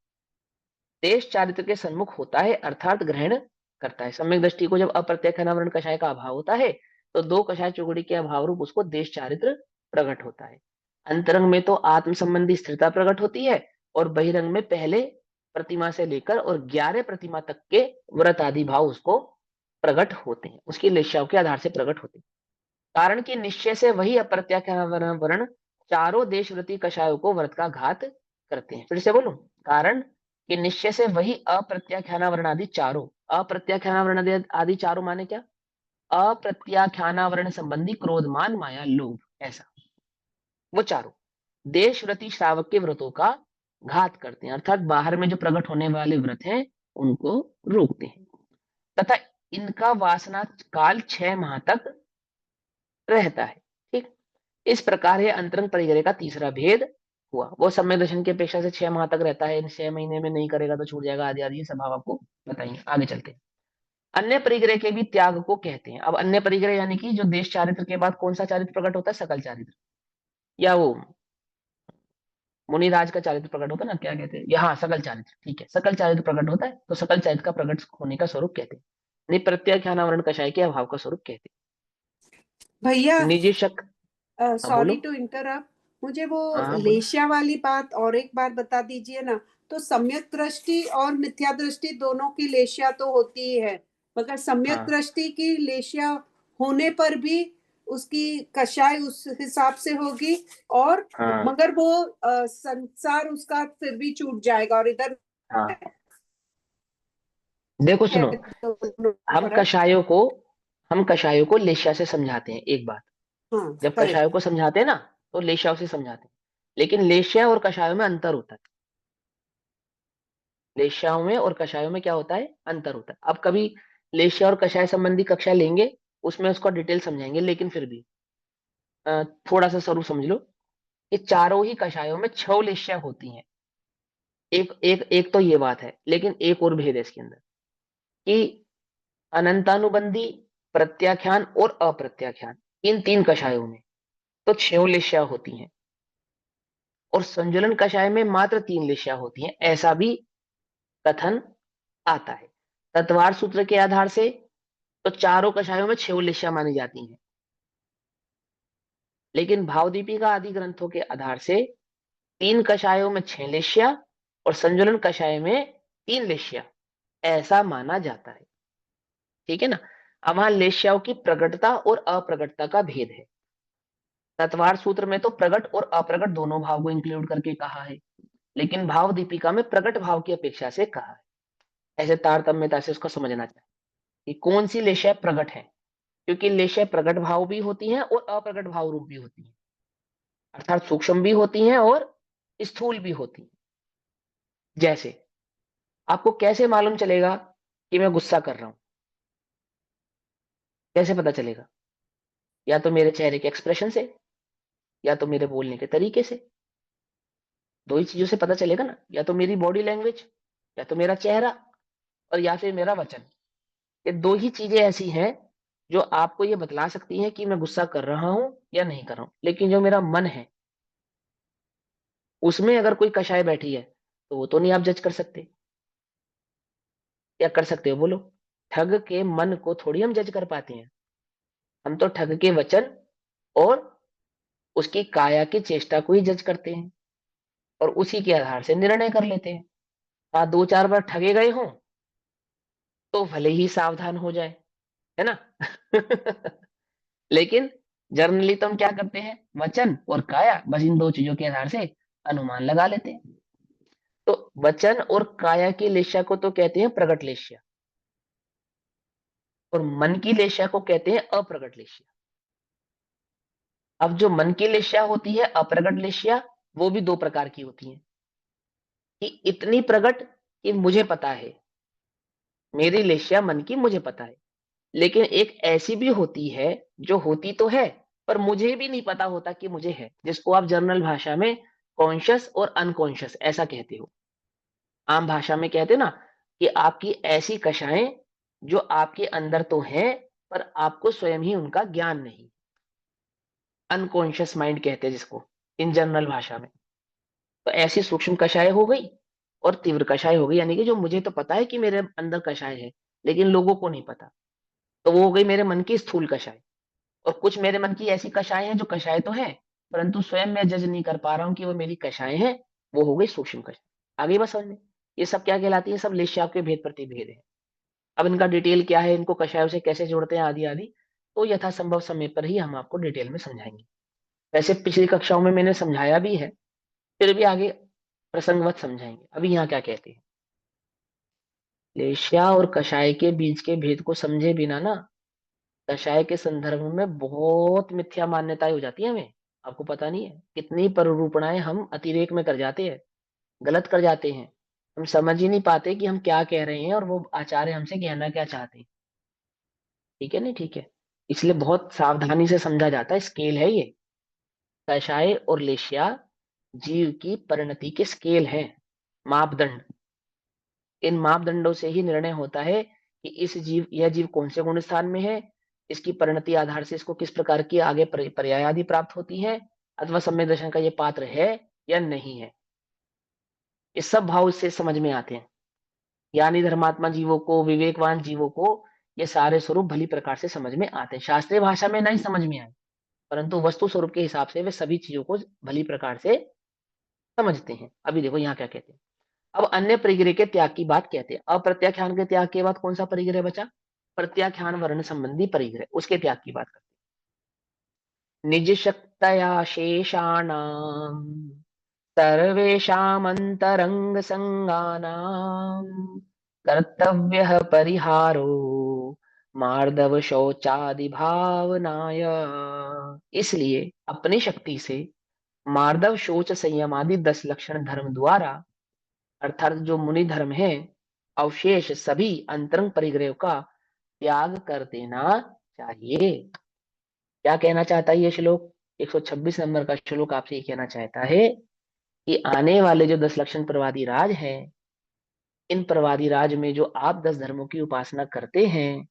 देश चारित्र के सन्मुख होता है, अर्थात ग्रहण करता है। सम्यक दृष्टि को जब अप्रत्याख्यानावरण कषाय का अभाव होता है तो दो कषाय चौकड़ी के अभाव रूप उसको देश चारित्र प्रकट होता है। अंतरंग में तो आत्म संबंधी स्थिरता प्रकट होती है, और बहिरंग में पहले प्रतिमा से लेकर और 11 प्रतिमा तक के व्रत आदि भाव उसको प्रकट होते हैं, उसकी लेशाओं के आधार से प्रकट होते हैं। कारण कि निश्चय से वही अप्रत्याख्यानावरण चारों देशव्रती कषायों को व्रत का घात करते हैं। फिर से बोलूं, कारण कि निश्चय से वही अप्रत्याख्यानावरण आदि चारों, अप्रत्याख्यानावरण आदि चारों माने क्या? अप्रत्याख्यानावरण संबंधी क्रोधमान माया लोभ, ऐसा वो चारों देशव्रती श्रावक के व्रतों का घात करते हैं, अर्थात बाहर में जो प्रकट होने वाले व्रत हैं उनको रोकते हैं, तथा इनका वासना काल 6 माह तक रहता है। ठीक, इस प्रकार यह अंतरंग परिग्रह का तीसरा भेद हुआ। वो समय दर्शन की अपेक्षा से 6 माह तक रहता है, 6 महीने में नहीं करेगा तो छूट जाएगा, आदि आदि स्वभाव आपको बताएंगे। आगे चलते हैं। अन्य परिग्रह के भी त्याग को कहते हैं। अब अन्य परिग्रह यानी कि जो देश चारित्र के बाद कौन सा चारित्र प्रकट होता है? सकल चारित्र, या वो मुनिराज का चारित्र प्रकट होता है ना, क्या कहते हैं यहाँ? सकल चारित्र। ठीक है, सकल चारित्र प्रकट होता है तो सकल चारित्र का प्रकट होने का स्वरूप कहते हैं। निप्रत्याख्यानावरण कषाय के अभाव का स्वरूप कहते भैया, हैं। निजी शक। हाँ बोलो। सॉरी टू इंटरप्ट, मुझे वो हाँ हाँ बोलो। लेशिया वाली बात और एक बार बता दीजिए ना। तो सम्यक दृष्टि और मिथ्या दृष्टि दोनों की लेशिया तो होती ही है, मगर सम्यक हाँ दृष्टि की लेशिया होने पर भी उसकी कषाय उस हिसाब से होगी, और हाँ मगर वो संसार उसका फिर भी छूट जाएगा, और इधर हाँ। देखो है सुनो, दोनों हम फर्क। कषायों को हम कषायों को लेश्या से समझाते हैं एक बात। हाँ जब कषायों करेक्ट। को समझाते हैं ना, तो लेश्याओं से समझाते हैं। लेकिन लेश्या और कषायों में अंतर होता है। लेश्याओं में और कषायों में क्या होता है, अंतर होता है। अब कभी लेश्या और कषाय संबंधी कक्षा लेंगे, उसमें उसका डिटेल समझाएंगे। लेकिन फिर भी थोड़ा सा स्वरूप समझ लो कि चारों ही कषायों में 6 लेश्या होती हैं। एक एक एक तो ये बात है, लेकिन एक और भेद है इसके अंदर कि अनंतानुबंधी, प्रत्याख्यान और अप्रत्याख्यान, इन 3 कषायों में तो 6 लेश्या होती हैं, और संजुलन कषाय में मात्र 3 लेश्या होती हैं, ऐसा भी कथन आता है। तत्वार सूत्र के आधार से तो चारों कषायों में 6 लेश्या मानी जाती हैं, लेकिन भावदीपिका आदि ग्रंथों के आधार से 3 कषायों में 6 लेश्या और संजुलन कषाय में 3 लेश्या, ऐसा माना जाता है। ठीक है ना। अब वहां लेश्याओं की प्रगटता और अप्रगटता का भेद है। तत्वार सूत्र में तो प्रगट और अप्रगट दोनों भाव को इंक्लूड करके कहा है, लेकिन भाव दीपिका में प्रगट भाव की अपेक्षा से कहा है। ऐसे तारतम्यता से उसको समझना चाहिए कि कौन सी लेशय प्रगट है, क्योंकि लेशय प्रगट भाव भी होती हैं और अप्रगट भाव रूप भी होती हैं, अर्थात सूक्ष्म भी होती हैं और स्थूल भी होती हैं। जैसे आपको कैसे मालूम चलेगा कि मैं गुस्सा कर रहा हूं, कैसे पता चलेगा? या तो मेरे चेहरे के एक्सप्रेशन से, या तो मेरे बोलने के तरीके से। दो ही चीजों से पता चलेगा ना, या तो मेरी बॉडी लैंग्वेज, या तो मेरा चेहरा, और या फिर मेरा वचन। ये दो ही चीजें ऐसी हैं जो आपको ये बतला सकती हैं कि मैं गुस्सा कर रहा हूं या नहीं कर रहा हूं। लेकिन जो मेरा मन है, उसमें अगर कोई कषाय बैठी है, तो वो तो नहीं आप जज कर सकते। या कर सकते हो बोलो? ठग के मन को थोड़ी हम जज कर पाते हैं। हम तो ठग के वचन और उसकी काया की चेष्टा को ही जज करते हैं, और उसी के आधार से निर्णय कर लेते हैं। हाँ, 2-4 बार ठगे गए हों तो भले ही सावधान हो जाए, है ना। लेकिन जर्नली तो हम क्या करते हैं, वचन और काया, बस इन दो चीजों के आधार से अनुमान लगा लेते हैं। तो वचन और काया की लेशा को तो कहते हैं प्रगट लेशा, और मन की लेशा को कहते हैं अप्रगट लेशा। अब जो मन की लेशा होती है, अप्रगट लेशा, वो भी 2 प्रकार की होती है। कि इतनी प्रगट कि मुझे पता है, मेरी लेशा मन की मुझे पता है। लेकिन एक ऐसी भी होती है जो होती तो है, पर मुझे भी नहीं पता होता कि मुझे है, जिसको आप जर्नल भाषा में कॉन्शियस और अनकॉन्शियस ऐसा कहते हो। आम भाषा में कहते हो ना कि आपकी ऐसी कषाएं जो आपके अंदर तो है, पर आपको स्वयं ही उनका ज्ञान नहीं। अनकॉन्शियस माइंड कहते हैं जिसको, इन जनरल भाषा में। तो ऐसी सूक्ष्म कषाय हो गई और तीव्र कषाय हो गई, यानी कि जो मुझे तो पता है कि मेरे अंदर कषाय है, लेकिन लोगों को नहीं पता। तो वो हो गई मेरे मन की स्थूल कषाय। और कुछ मेरे मन की ऐसी कषाय हैं जो कषाय तो है, परंतु स्वयं मैं जज नहीं कर पा रहा हूं कि वो मेरी कषाय है। वो हो गई सूक्ष्म कषाय। आगे बस समझ में। ये सब क्या कहलाती है? सब लेश्याप के भेद प्रतिभेद है। अब इनका डिटेल क्या है, इनको कषायों से कैसे जोड़ते हैं, आदि आदि, तो यथासंभव समय पर ही हम आपको डिटेल में समझाएंगे। वैसे पिछली कक्षाओं में मैंने समझाया भी है, फिर भी आगे प्रसंगवत समझाएंगे। अभी यहाँ क्या कहते हैं, लेश्या और कषाय के बीच के भेद को समझे बिना ना, कषाय के संदर्भ में बहुत मिथ्या मान्यताएं हो जाती है हमें। आपको पता नहीं है कितनी प्ररूपणाएं हम अतिरेक में कर जाते हैं, गलत कर जाते हैं। हम समझ ही नहीं पाते कि हम क्या कह रहे हैं और वो आचार्य हमसे कहना क्या चाहते हैं। ठीक है नहीं? ठीक है। इसलिए बहुत सावधानी से समझा जाता है, स्केल है ये। कषाय और लेश्या जीव की परिणति के स्केल हैं, मापदंड। इन मापदंडों से ही निर्णय होता है कि इस जीव, यह जीव कौन से गुण स्थान में है, इसकी परिणति आधार से इसको किस प्रकार की आगे पर्याय आदि प्राप्त होती है, अथवा सम्यक दर्शन का ये पात्र है या नहीं है। ये सब भाव इससे समझ में आते हैं। ज्ञानी धर्मात्मा जीवों को, विवेकवान जीवों को ये सारे स्वरूप भली प्रकार से समझ में आते हैं। शास्त्रीय भाषा में नहीं समझ में आए, परंतु वस्तु स्वरूप के हिसाब से वे सभी चीजों को भली प्रकार से समझते हैं। अभी देखो यहाँ क्या कहते हैं। अब अन्य परिग्रह के त्याग की बात कहते हैं। अप्रत्याख्यान के त्याग के बाद कौन सा परिग्रह बचा? प्रत्याख्यान वर्ण संबंधी परिग्रह, उसके त्याग की बात करते हैं। निज शक्तया शेषाणाम सर्वेषामन्तरंग संगानाम कर्तव्यः परिहारो मार्दव शौचादि भावनाय। इसलिए अपनी शक्ति से मार्दव शौच संयम आदि 10 लक्षण धर्म द्वारा, अर्थात जो मुनि धर्म है, अवशेष सभी अंतरंग परिग्रह का त्याग कर देना चाहिए। क्या कहना चाहता है ये श्लोक? 126 नंबर का श्लोक आपसे ये कहना चाहता है कि आने वाले जो 10 लक्षण प्रवादी राज हैं, इन प्रवादी राज में जो आप 10 धर्मों की उपासना करते हैं,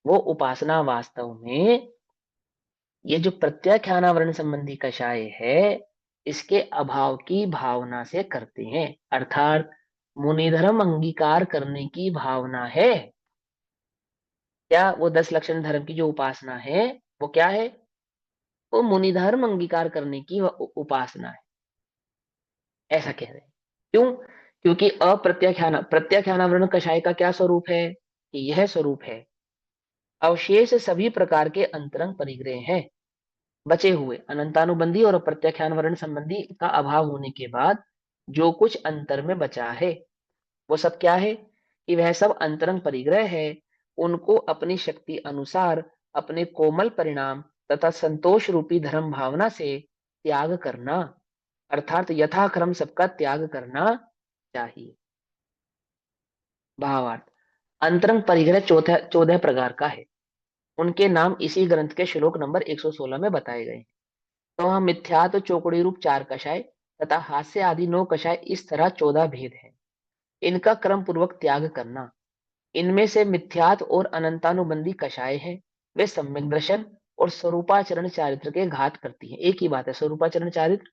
वो उपासना वास्तव में ये जो प्रत्याख्यानावरण संबंधी कषाय है, इसके अभाव की भावना से करते हैं। अर्थात मुनिधर्म अंगीकार करने की भावना है। क्या वो 10 लक्षण धर्म की जो उपासना है वो क्या है? वो मुनिधर्म अंगीकार करने की उपासना है, ऐसा कह रहे हैं। क्यों? क्योंकि प्रत्याख्यानावरण कषाय का क्या स्वरूप है? कि यह स्वरूप है अवशेष सभी प्रकार के अंतरंग परिग्रह हैं, बचे हुए अनंतानुबंधी और प्रत्याख्यान वर्ण संबंधी का अभाव होने के बाद जो कुछ अंतर में बचा है, वो सब क्या है? कि वह सब अंतरंग परिग्रह है। उनको अपनी शक्ति अनुसार अपने कोमल परिणाम तथा संतोष रूपी धर्म भावना से त्याग करना, अर्थात यथाक्रम सबका त्याग करना चाहिए। भावार्थ, अंतरंग परिग्रह 14 प्रकार का है। उनके नाम इसी ग्रंथ के श्लोक नंबर 116 में बताए गए हैं। तो वहां मिथ्यात्व चौकड़ी रूप 4 कषाय तथा हास्य आदि 9 कषाय, इस तरह 14 भेद हैं। इनका क्रम पूर्वक त्याग करना। इनमें से मिथ्यात्व और अनंतानुबंधी कषाय है, वे सम्यक दर्शन और स्वरूपाचरण चारित्र के घात करती है। एक ही बात है, स्वरूपाचरण चारित्र।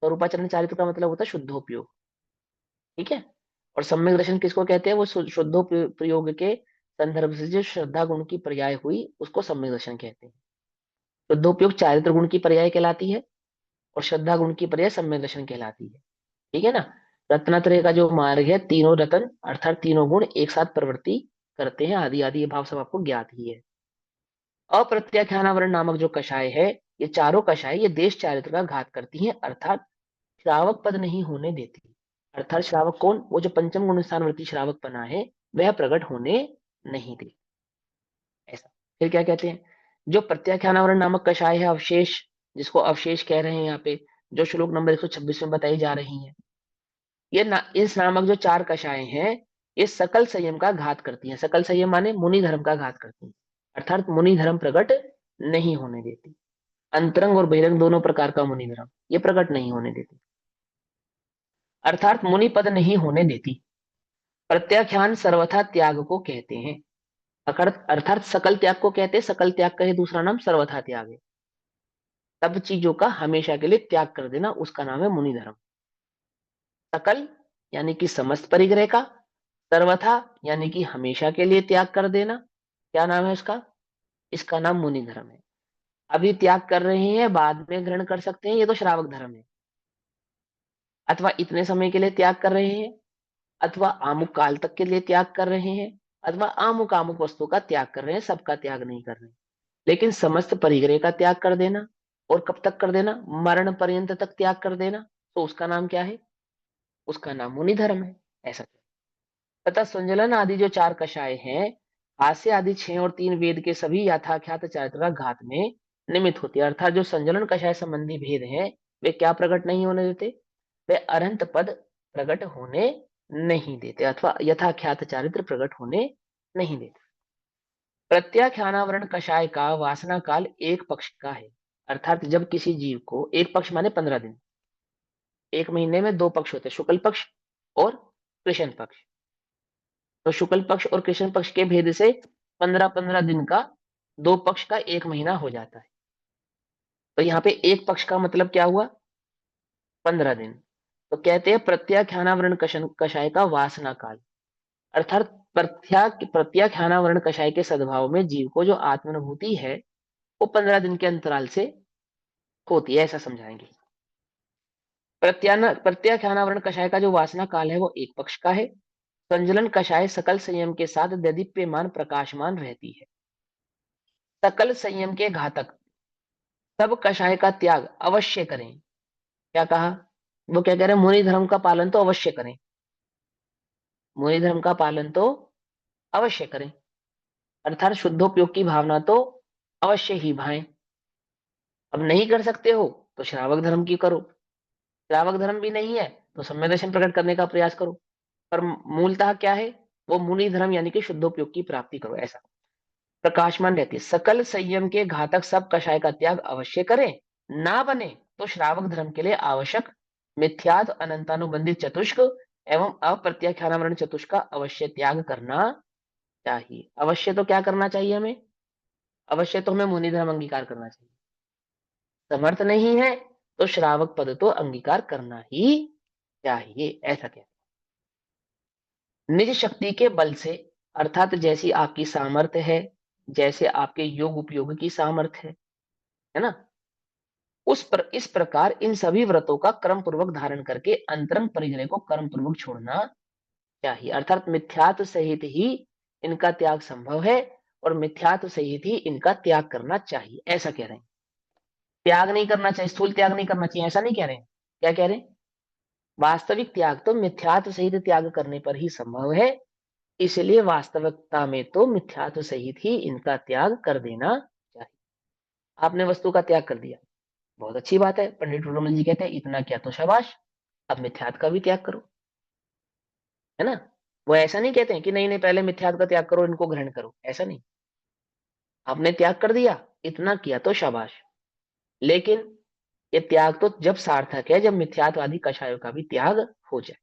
स्वरूपाचरण चारित्र का मतलब होता है शुद्धोपयोग, ठीक है। और सम्यक दर्शन किसको कहते हैं? वो शुद्धोपयोग के संदर्भ से जो श्रद्धा गुण की पर्याय हुई, उसको सम्यक दर्शन कहते हैं। शुद्धोपयोग चारित्र गुण की पर्याय कहलाती है और श्रद्धा गुण की पर्याय सम्यक दर्शन कहलाती है, ठीक है ना। रत्नत्रय का जो मार्ग है, तीनों रतन अर्थात तीनों गुण एक साथ प्रवृत्ति करते हैं, आदि आदि ये भाव सब आपको ज्ञात ही है। अप्रत्याख्यानावरण नामक जो कषाय है, ये चारों कषाय ये देश चारित्र का घात करती हैं, अर्थात श्रावक पद नहीं होने देती। अर्थात श्रावक कौन? वो जो पंचम गुण स्थान वृत्ति श्रावक पना है, वह प्रकट होने नहीं दे, ऐसा। फिर क्या कहते हैं? जो प्रत्याख्यानावरण नामक कषाय है, अवशेष, जिसको अवशेष कह रहे हैं यहाँ पे, जो श्लोक नंबर 126 में बताई जा रही है, इस नामक जो 4 कषाय हैं, ये सकल संयम का घात करती हैं। सकल संयम माने मुनि धर्म का घात करती हैं, अर्थात मुनि धर्म प्रकट नहीं होने देती। अंतरंग और बहिरंग दोनों प्रकार का मुनि धर्म ये प्रकट नहीं होने देती, अर्थात मुनि पद नहीं होने देती। प्रत्याख्यान सर्वथा त्याग को कहते हैं, अर्थात सकल त्याग को कहते हैं। सकल त्याग का ही दूसरा नाम सर्वथा त्याग है। सब चीजों का हमेशा के लिए त्याग कर देना, उसका नाम है मुनि धर्म। सकल यानी कि समस्त परिग्रह का, सर्वथा यानी कि हमेशा के लिए त्याग कर देना, क्या नाम है इसका? इसका नाम मुनि धर्म है। अभी त्याग कर रहे हैं, बाद में ग्रहण कर सकते हैं, ये तो श्रावक धर्म है। अथवा इतने समय के लिए त्याग कर रहे हैं, अथवा आमुक काल तक के लिए त्याग कर रहे हैं, अथवा आमुक आमुक वस्तु का त्याग कर रहे हैं, सबका त्याग नहीं कर रहे हैं। लेकिन समस्त परिग्रह का त्याग कर देना, और कब तक कर देना? मरण पर्यंत तक त्याग कर देना, तो उसका नाम क्या है? उसका नाम मुनि धर्म है, ऐसा। तथा संजलन आदि जो 4 कषाय हैं, हास्य आदि 6 और 3 वेद के सभी यथाख्यात चारित्र का घात में निमित्त होती है। अर्थात जो संजलन कषाय संबंधी भेद हैं, वे क्या प्रकट नहीं होने देते? वे अनंत पद प्रकट होने नहीं देते, अथवा यथाख्यात चारित्र प्रकट होने नहीं देते। प्रत्याख्यानावरण कषाय का वासना काल एक पक्ष का है, अर्थात जब किसी जीव को, एक पक्ष माने 15 दिन, एक महीने में 2 पक्ष होते हैं, शुक्ल पक्ष और कृष्ण पक्ष। तो शुक्ल पक्ष और कृष्ण पक्ष के भेद से 15-15 दिन का 2 पक्ष का 1 महीना हो जाता है। तो यहाँ पे एक पक्ष का मतलब क्या हुआ? 15 दिन। तो कहते हैं प्रत्याख्यानावरण कषाय का वासना काल, अर्थात प्रत्याख्यानावरण कषाय के सद्भाव में जीव को जो आत्मानुभूति है, वो 15 दिन के अंतराल से होती है, ऐसा समझाएंगे। प्रत्याख्यानावरण कषाय का जो वासना काल है, वो एक पक्ष का है। संजलन कषाय सकल संयम के साथ दैदीप्यमान प्रकाशमान रहती है। सकल संयम के घातक सब कषाय का त्याग अवश्य करें। क्या कहा? वो क्या कह रहे हैं? मुनि धर्म का पालन तो अवश्य करें, मुनि धर्म का पालन तो अवश्य करें, अर्थात शुद्धोपयोग की भावना तो अवश्य ही भाएं। अब नहीं कर सकते हो तो श्रावक धर्म की करो, श्रावक धर्म भी नहीं है तो सम्यक दर्शन प्रकट करने का प्रयास करो, पर मूलतः क्या है? वो मुनि धर्म यानी कि शुद्धोपयोग की प्राप्ति करो। ऐसा प्रकाशमान रहती है। सकल संयम के घातक सब कषाय का त्याग अवश्य करें, ना बने तो श्रावक धर्म के लिए आवश्यक मिथ्यात्व अनंतानुबंधित चतुष्क एवं अप्रत्याख्यानावरण चतुष्क का अवश्य त्याग करना चाहिए। अवश्य तो क्या करना चाहिए हमें? अवश्य तो हमें मुनि धर्म अंगीकार करना चाहिए। समर्थ नहीं है तो श्रावक पद तो अंगीकार करना ही चाहिए। ऐसा क्या? निज शक्ति के बल से, अर्थात जैसी आपकी सामर्थ्य है, जैसे आपके योग उपयोग की सामर्थ्य है ना, इस प्रकार इन सभी व्रतों का क्रम पूर्वक धारण करके अंतरंग परिग्रह को कर्म पूर्वक छोड़ना चाहिए। अर्थात मिथ्यात्व सहित ही इनका त्याग संभव है और मिथ्यात्व सहित ही इनका त्याग करना चाहिए। ऐसा कह रहे हैं। त्याग नहीं करना चाहिए, स्थूल त्याग नहीं करना चाहिए, ऐसा नहीं कह रहे हैं। क्या कह रहे हैं? वास्तविक त्याग तो मिथ्यात्व सहित त्याग करने पर ही संभव है, इसलिए वास्तविकता में तो मिथ्यात्व सहित ही इनका त्याग कर देना चाहिए। आपने वस्तु का त्याग कर दिया, बहुत अच्छी बात है। पंडित टोडरमल जी कहते हैं इतना किया तो शाबाश, अब मिथ्यात्व का भी त्याग करो, है ना। वो ऐसा नहीं कहते हैं कि नहीं नहीं पहले मिथ्यात्व का त्याग करो, इनको ग्रहण करो, ऐसा नहीं। आपने त्याग कर दिया, इतना किया तो शाबाश, लेकिन ये त्याग तो जब सार्थक है जब मिथ्यात्वादी कषायों का भी त्याग हो जाए।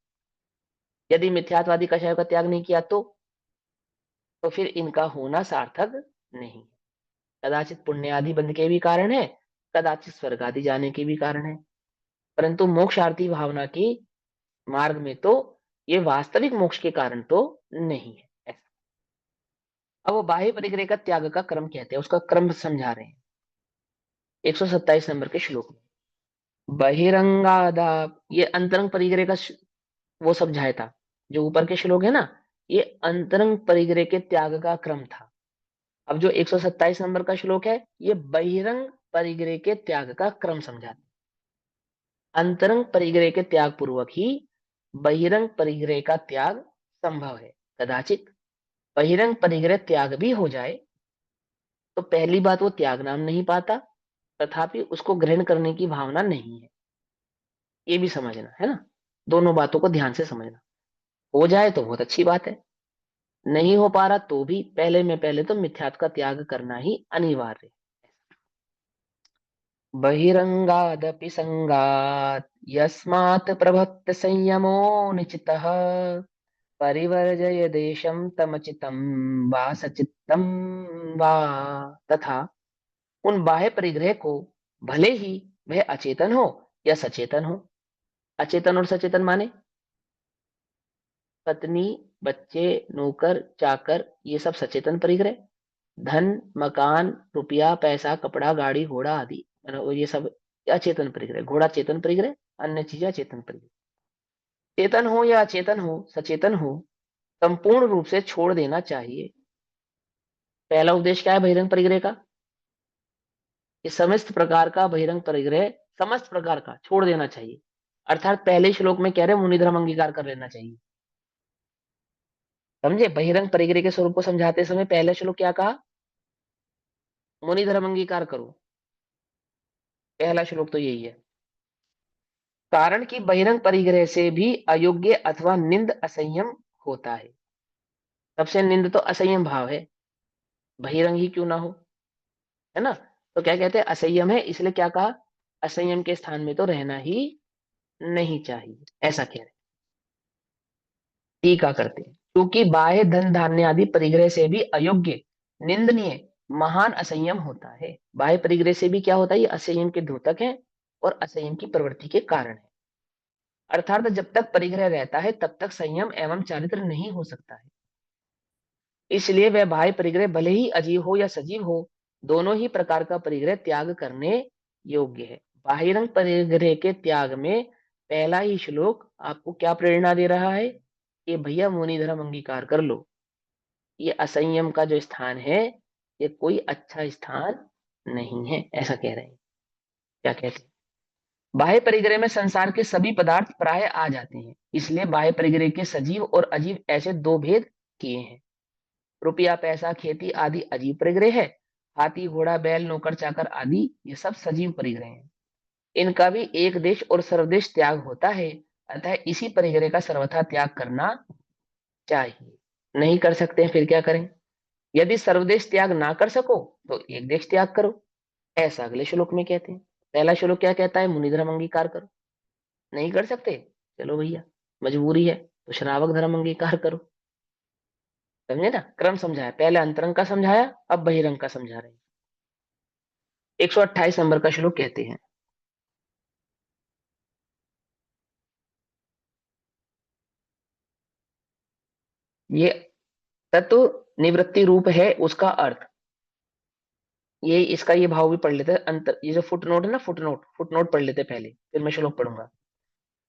यदि मिथ्यात्वादी कषायों का त्याग नहीं किया तो फिर इनका होना सार्थक नहीं। कदाचित पुण्य आदि बंध के भी कारण है, कदाचित स्वर्ग आदि जाने के भी कारण है, परंतु मोक्षार्थी भावना की मार्ग में तो ये वास्तविक मोक्ष के कारण तो नहीं है। ऐसा। अब वो बाह्य परिग्रह का त्याग का क्रम कहते हैं, उसका क्रम समझा रहे हैं 127 नंबर के श्लोक में। बहिरंगादा, ये अंतरंग परिग्रह का वो समझाया था। जो ऊपर के श्लोक है ना, ये अंतरंग परिग्रह के त्याग का क्रम था। अब जो 127 नंबर का श्लोक है, ये बहिरंग परिग्रह के त्याग का क्रम समझाते। अंतरंग परिग्रह के त्याग पूर्वक ही बहिरंग परिग्रह का त्याग संभव है। कदाचित बहिरंग परिग्रह त्याग भी हो जाए तो पहली बात वो त्याग नाम नहीं पाता, तथापि उसको ग्रहण करने की भावना नहीं है। ये भी समझना है ना, दोनों बातों को ध्यान से समझना। हो जाए तो बहुत अच्छी बात है, नहीं हो पा रहा तो भी पहले तो मिथ्यात्व का त्याग करना ही अनिवार्य है। बहिरंगादपि संगात यस्मात् प्रभक्त संयमो निचितः परिवर्जय देशम तमचितम वा सचित्तम वा। तथा उन बाह्य परिग्रह को, भले ही वह अचेतन हो या सचेतन हो। अचेतन और सचेतन माने पत्नी, बच्चे, नौकर, चाकर, ये सब सचेतन परिग्रह। धन, मकान, रुपया, पैसा, कपड़ा, गाड़ी, घोड़ा आदि, ये सब अचेतन परिग्रह। घोड़ा चेतन परिग्रह, अन्य चीजें अचेतन परिग्रह। चेतन हो या अचेतन हो, सचेतन हो, संपूर्ण रूप से छोड़ देना चाहिए। पहला उद्देश्य क्या है बहिरंग परिग्रह का? कि समस्त प्रकार का बहिरंग परिग्रह, समस्त प्रकार का छोड़ देना चाहिए। अर्थात पहले श्लोक में कह रहे मुनि धर्म अंगीकार कर लेना चाहिए। समझे? बहिरंग परिग्रह के स्वरूप को समझाते समय पहले श्लोक क्या कहा? मुनि धर्म अंगीकार करो। पहला श्लोक तो यही है। कारण कि बहिरंग परिग्रह से भी अयोग्य अथवा निंद असंयम होता है। सबसे निंद तो असंयम भाव है, बहिरंग ही क्यों ना हो, है ना। तो क्या कहते हैं? असंयम है, इसलिए क्या कहा? असंयम के स्थान में तो रहना ही नहीं चाहिए, ऐसा कह रहे। टीका करते हैं, क्योंकि बाह्य धन धान्य आदि परिग्रह से भी अयोग्य, निंदनीय, महान असंयम होता है। बाह्य परिग्रह से भी क्या होता है? ये असंयम के द्योतक है और असंयम की प्रवृत्ति के कारण है। अर्थात जब तक परिग्रह रहता है तब तक संयम एवं चारित्र नहीं हो सकता है। इसलिए वह बाह्य परिग्रह भले ही अजीव हो या सजीव हो, दोनों ही प्रकार का परिग्रह त्याग करने योग्य है। बाहिरंग परिग्रह के त्याग में पहला ही श्लोक आपको क्या प्रेरणा दे रहा है? ये भैया मुनिधर्म अंगीकार कर लो, ये असंयम का जो स्थान है ये कोई अच्छा स्थान नहीं है, ऐसा कह रहे हैं। क्या कहते हैं? बाह्य परिग्रह में संसार के सभी पदार्थ प्राय आ जाते हैं, इसलिए बाह्य परिग्रह के सजीव और अजीव ऐसे दो भेद किए हैं। रुपया, पैसा, खेती आदि अजीव परिग्रह है। हाथी, घोड़ा, बैल, नौकर, चाकर आदि ये सब सजीव परिग्रह हैं। इनका भी एक देश और सर्वदेश त्याग होता है, अतः इसी परिग्रह का सर्वथा त्याग करना चाहिए। नहीं कर सकते हैं फिर क्या करें? यदि सर्वदेश त्याग ना कर सको तो एक देश त्याग करो, ऐसा अगले श्लोक में कहते हैं। पहला श्लोक क्या कहता है? मुनिधर्म अंगीकार करो। नहीं कर सकते, चलो भैया मजबूरी है तो श्रावक धर्म अंगीकार करो। समझे ना? क्रम समझाया, पहले अंतरंग का समझाया, अब बहिरंग का समझा रहे हैं। 128 नंबर का श्लोक कहते हैं, ये तत्व निवृत्ति रूप है उसका अर्थ। ये इसका ये भाव भी पढ़ लेते हैं। अंतर, ये जो फुट नोट है ना, फुट नोट पढ़ लेते हैं पहले, फिर मैं श्लोक पढ़ूंगा।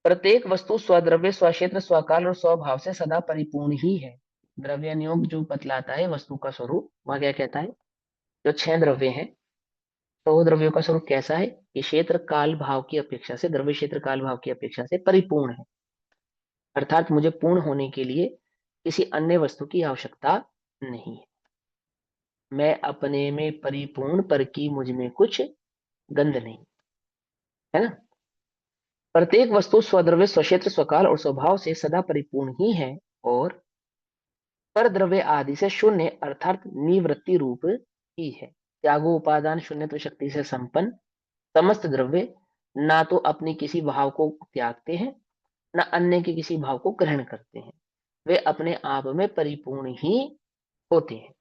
प्रत्येक वस्तु स्वद्रव्य, स्वक्षेत्र, स्वकाल और स्वभाव से सदा परिपूर्ण ही है। द्रव्य नियोग जो बतलाता है वस्तु का स्वरूप, वह क्या कहता है? जो 6 द्रव्य हैं, तो वो द्रव्यों का स्वरूप कैसा है? कि क्षेत्र काल भाव की अपेक्षा से, द्रव्य क्षेत्र काल भाव की अपेक्षा से परिपूर्ण है। अर्थात मुझे पूर्ण होने के लिए किसी अन्य वस्तु की आवश्यकता नहीं है। मैं अपने में परिपूर्ण, पर की मुझ में कुछ गंध नहीं, है ना? प्रत्येक वस्तु स्वद्रव्य, स्वक्षेत्र, स्वकाल और स्वभाव से सदा परिपूर्ण ही है और पर द्रव्य आदि से शून्य अर्थात निवृत्ति रूप ही है। त्यागो उपादान शून्यत्व शक्ति से संपन्न समस्त द्रव्य ना तो अपनी किसी भाव को त्यागते हैं, न अन्य के किसी भाव को ग्रहण करते हैं। वे अपने आप में परिपूर्ण ही होते हैं।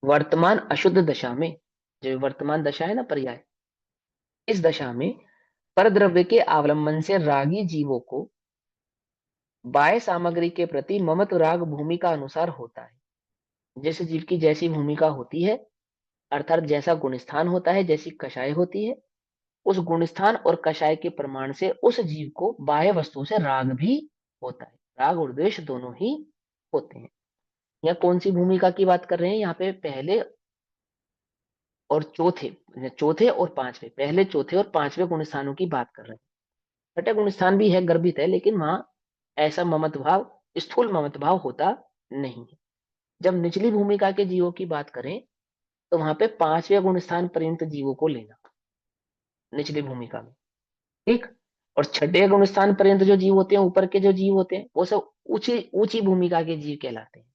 वर्तमान अशुद्ध दशा में, जो वर्तमान दशा है ना, पर्याय, इस दशा में परद्रव्य के अवलंबन से रागी जीवों को बाह्य सामग्री के प्रति ममत्व राग भूमिका अनुसार होता है। जैसे जीव की जैसी भूमिका होती है, अर्थात जैसा गुणस्थान होता है, जैसी कषाय होती है, उस गुणस्थान और कषाय के प्रमाण से उस जीव को बाह्य वस्तु से राग भी होता है। राग और द्वेष दोनों ही होते हैं। यहाँ कौन सी भूमिका की बात कर रहे हैं? यहाँ पे पहले और चौथे, चौथे और पांचवे, पहले चौथे और पांचवे गुण स्थानों की बात कर रहे हैं। छठे गुण स्थान भी है, गर्भित है, लेकिन वहां ऐसा ममत्व भाव, स्थूल ममत्व भाव होता नहीं है। जब निचली भूमिका के जीवों की बात करें तो वहां पे पांचवे गुण स्थान पर्यंत जीवों को लेना, निचली भूमिका में, ठीक। और छठे गुण स्थान पर्यंत जो जीव होते हैं, ऊपर के जो जीव होते हैं, वो सब ऊंची ऊंची भूमिका के जीव कहलाते हैं,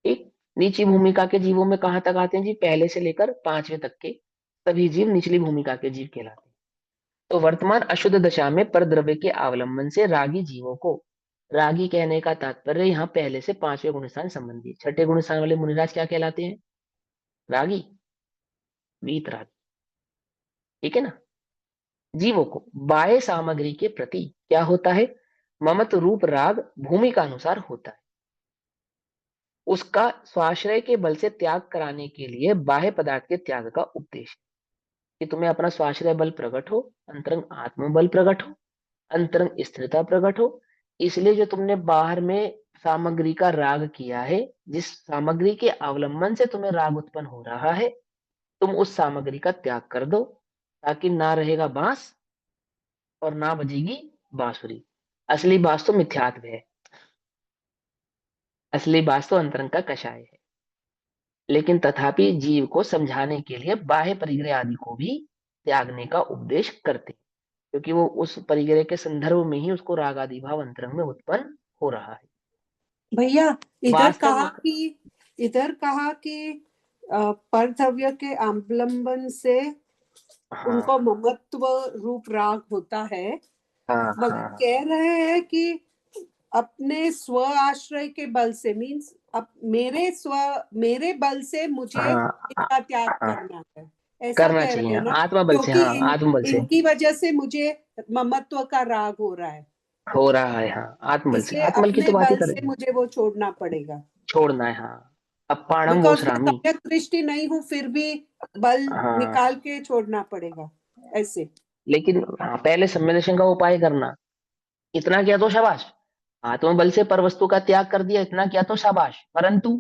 ठीक। नीची भूमिका के जीवों में कहां तक आते हैं जी? पहले से लेकर पांचवें तक के सभी जीव निचली भूमिका के जीव कहलाते हैं। तो वर्तमान अशुद्ध दशा में परद्रव्य के अवलंबन से रागी जीवों को, रागी कहने का तात्पर्य यहाँ पहले से पांचवें गुणस्थान संबंधी, छठे गुणस्थान वाले मुनिराज क्या कहलाते हैं? रागी, वीतरागी, ठीक है ना? जीवों को बाह्य सामग्री के प्रति क्या होता है? ममत्व रूप राग भूमि का अनुसार होता है। उसका स्वाश्रय के बल से त्याग कराने के लिए बाह्य पदार्थ के त्याग का उपदेश है कि तुम्हें अपना स्वाश्रय बल प्रकट हो, अंतरंग आत्म बल प्रकट हो, अंतरंग स्थिरता प्रकट हो। इसलिए जो तुमने बाहर में सामग्री का राग किया है, जिस सामग्री के अवलंबन से तुम्हें राग उत्पन्न हो रहा है, तुम उस सामग्री का त्याग कर दो, ताकि ना रहेगा बांस और ना बजेगी बांसुरी। असली बांस तो मिथ्यात्व है, असली बांस तो अंतरंग का कषाय है। लेकिन तथापि जीव को समझाने के लिए बाह्य परिग्रह आदि को भी त्यागने का उपदेश करते हैं, क्योंकि वो उस परिग्रह के संदर्भ में ही उसको राग आदि भाव अंतरंग में उत्पन्न हो रहा है। भैया वास्तव में इधर कहा कि परद्रव्य के अवलंबन से हाँ उनको ममत्व रूप राग होता है, हाँ मगर हाँ कह रहे हैं कि अपने स्व आश्रय के बल से, मीन्स अब मेरे बल से मुझे हाँ इनका त्याग हाँ, करना है, ऐसा करना कह रहे चाहिए हैं ना? आत्मा बल से, क्योंकि हाँ आत्म बल से इनकी वजह से मुझे ममत्व का राग हो रहा है, हो रहा है। हाँ आत्मबल से, इसलिए आत्मबल की अपने तो बात ही बल कर से रहे हैं। मुझे वो छोड़ना पड़ेगा। छोड़ना है, हाँ। अपाणम वो बिकॉज मैं श्रामी। सम्यक दृष्टि नहीं हूँ, फिर भी बल हाँ निकाल के छोड़ना पड़ेगा, ऐसे। लेकिन हाँ, पहले सम्मेलन का उपाय करना, इतना किया तो शाबाश। आत्मबल बल से पर वस्तु का त्याग कर दिया, इतना किया तो शाबाश, परंतु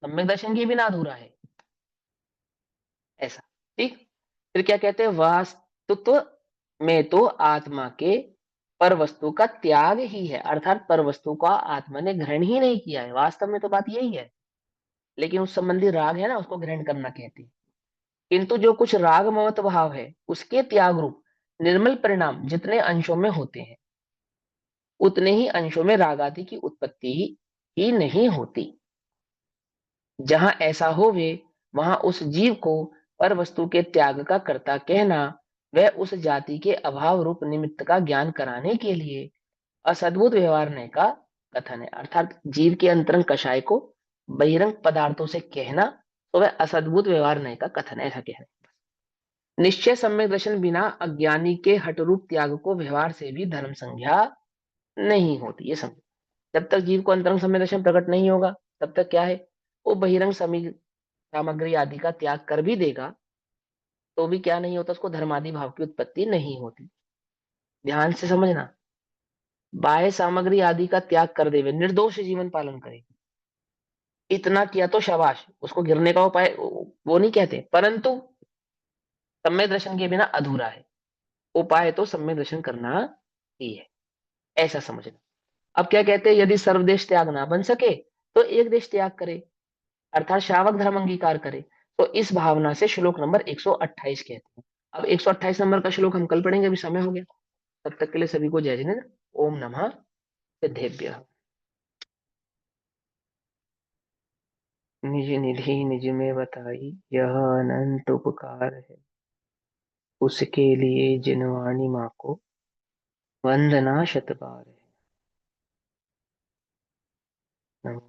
सम्यक दर्शन के बिना अधूरा है, ऐसा। ठीक। फिर क्या कहते हैं, वास्तुत्व में तो आत्मा के पर वस्तु का त्याग ही है, अर्थात पर वस्तु का आत्मा ने ग्रहण ही नहीं किया है, वास्तव में तो बात यही है। लेकिन उस संबंधी राग है ना, उसको ग्रहण करना कहते हैं। किंतु जो कुछ राग ममत्व भाव है, उसके त्याग रूप निर्मल परिणाम जितने अंशों में होते हैं, उतने ही अंशों में राग आदि की उत्पत्ति ही नहीं होती। जहां ऐसा होवे, वहां उस जीव को पर वस्तु के त्याग का कर्ता कहना, वह उस जाति के अभाव रूप निमित्त का ज्ञान कराने के लिए असद्भुत व्यवहार न्याय का कथन है। अर्थात जीव के अंतरंग कषाय को बहिरंग पदार्थों से कहना, तो वह असद्भुत व्यवहार न्याय का कथन है, ऐसा कहना है। निश्चय सम्यक दर्शन बिना अज्ञानी के हट रूप त्याग को व्यवहार से भी धर्म संज्ञा नहीं होती, ये समझ। जब तक जीव को अंतरंग सम्यक दर्शन प्रकट नहीं होगा, तब तक क्या है, वो बहिरंग सामग्री आदि का त्याग कर भी देगा, तो भी क्या नहीं होता, उसको धर्मादि भाव की उत्पत्ति नहीं होती। ध्यान से समझना, बाह्य सामग्री आदि का त्याग कर देवे, निर्दोष जीवन पालन करे, इतना किया तो शाबाश, उसको गिरने का उपाय वो नहीं कहते, परंतु सम्यक दर्शन के बिना अधूरा है, उपाय तो सम्यक दर्शन करना ही है, ऐसा समझना। अब क्या कहते हैं, यदि सर्वदेश त्याग ना बन सके, तो एक देश त्याग करे, अर्थात श्रावक धर्म अंगीकार करे। तो इस भावना से श्लोक नंबर 128 कहते हैं। अब 128 नंबर का श्लोक हम कल पढ़ेंगे, अभी समय हो गया। तब तक के लिए सभी को जय जिनेन्द्र। ओम नमः सिद्धेभ्यः। निज निधि निज में बताई, यह अनंत उपकार है, उसके लिए जिनवाणी माँ को वंदना शत बार है। नमो।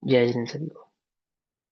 जय जिनेन्द्र सभी को।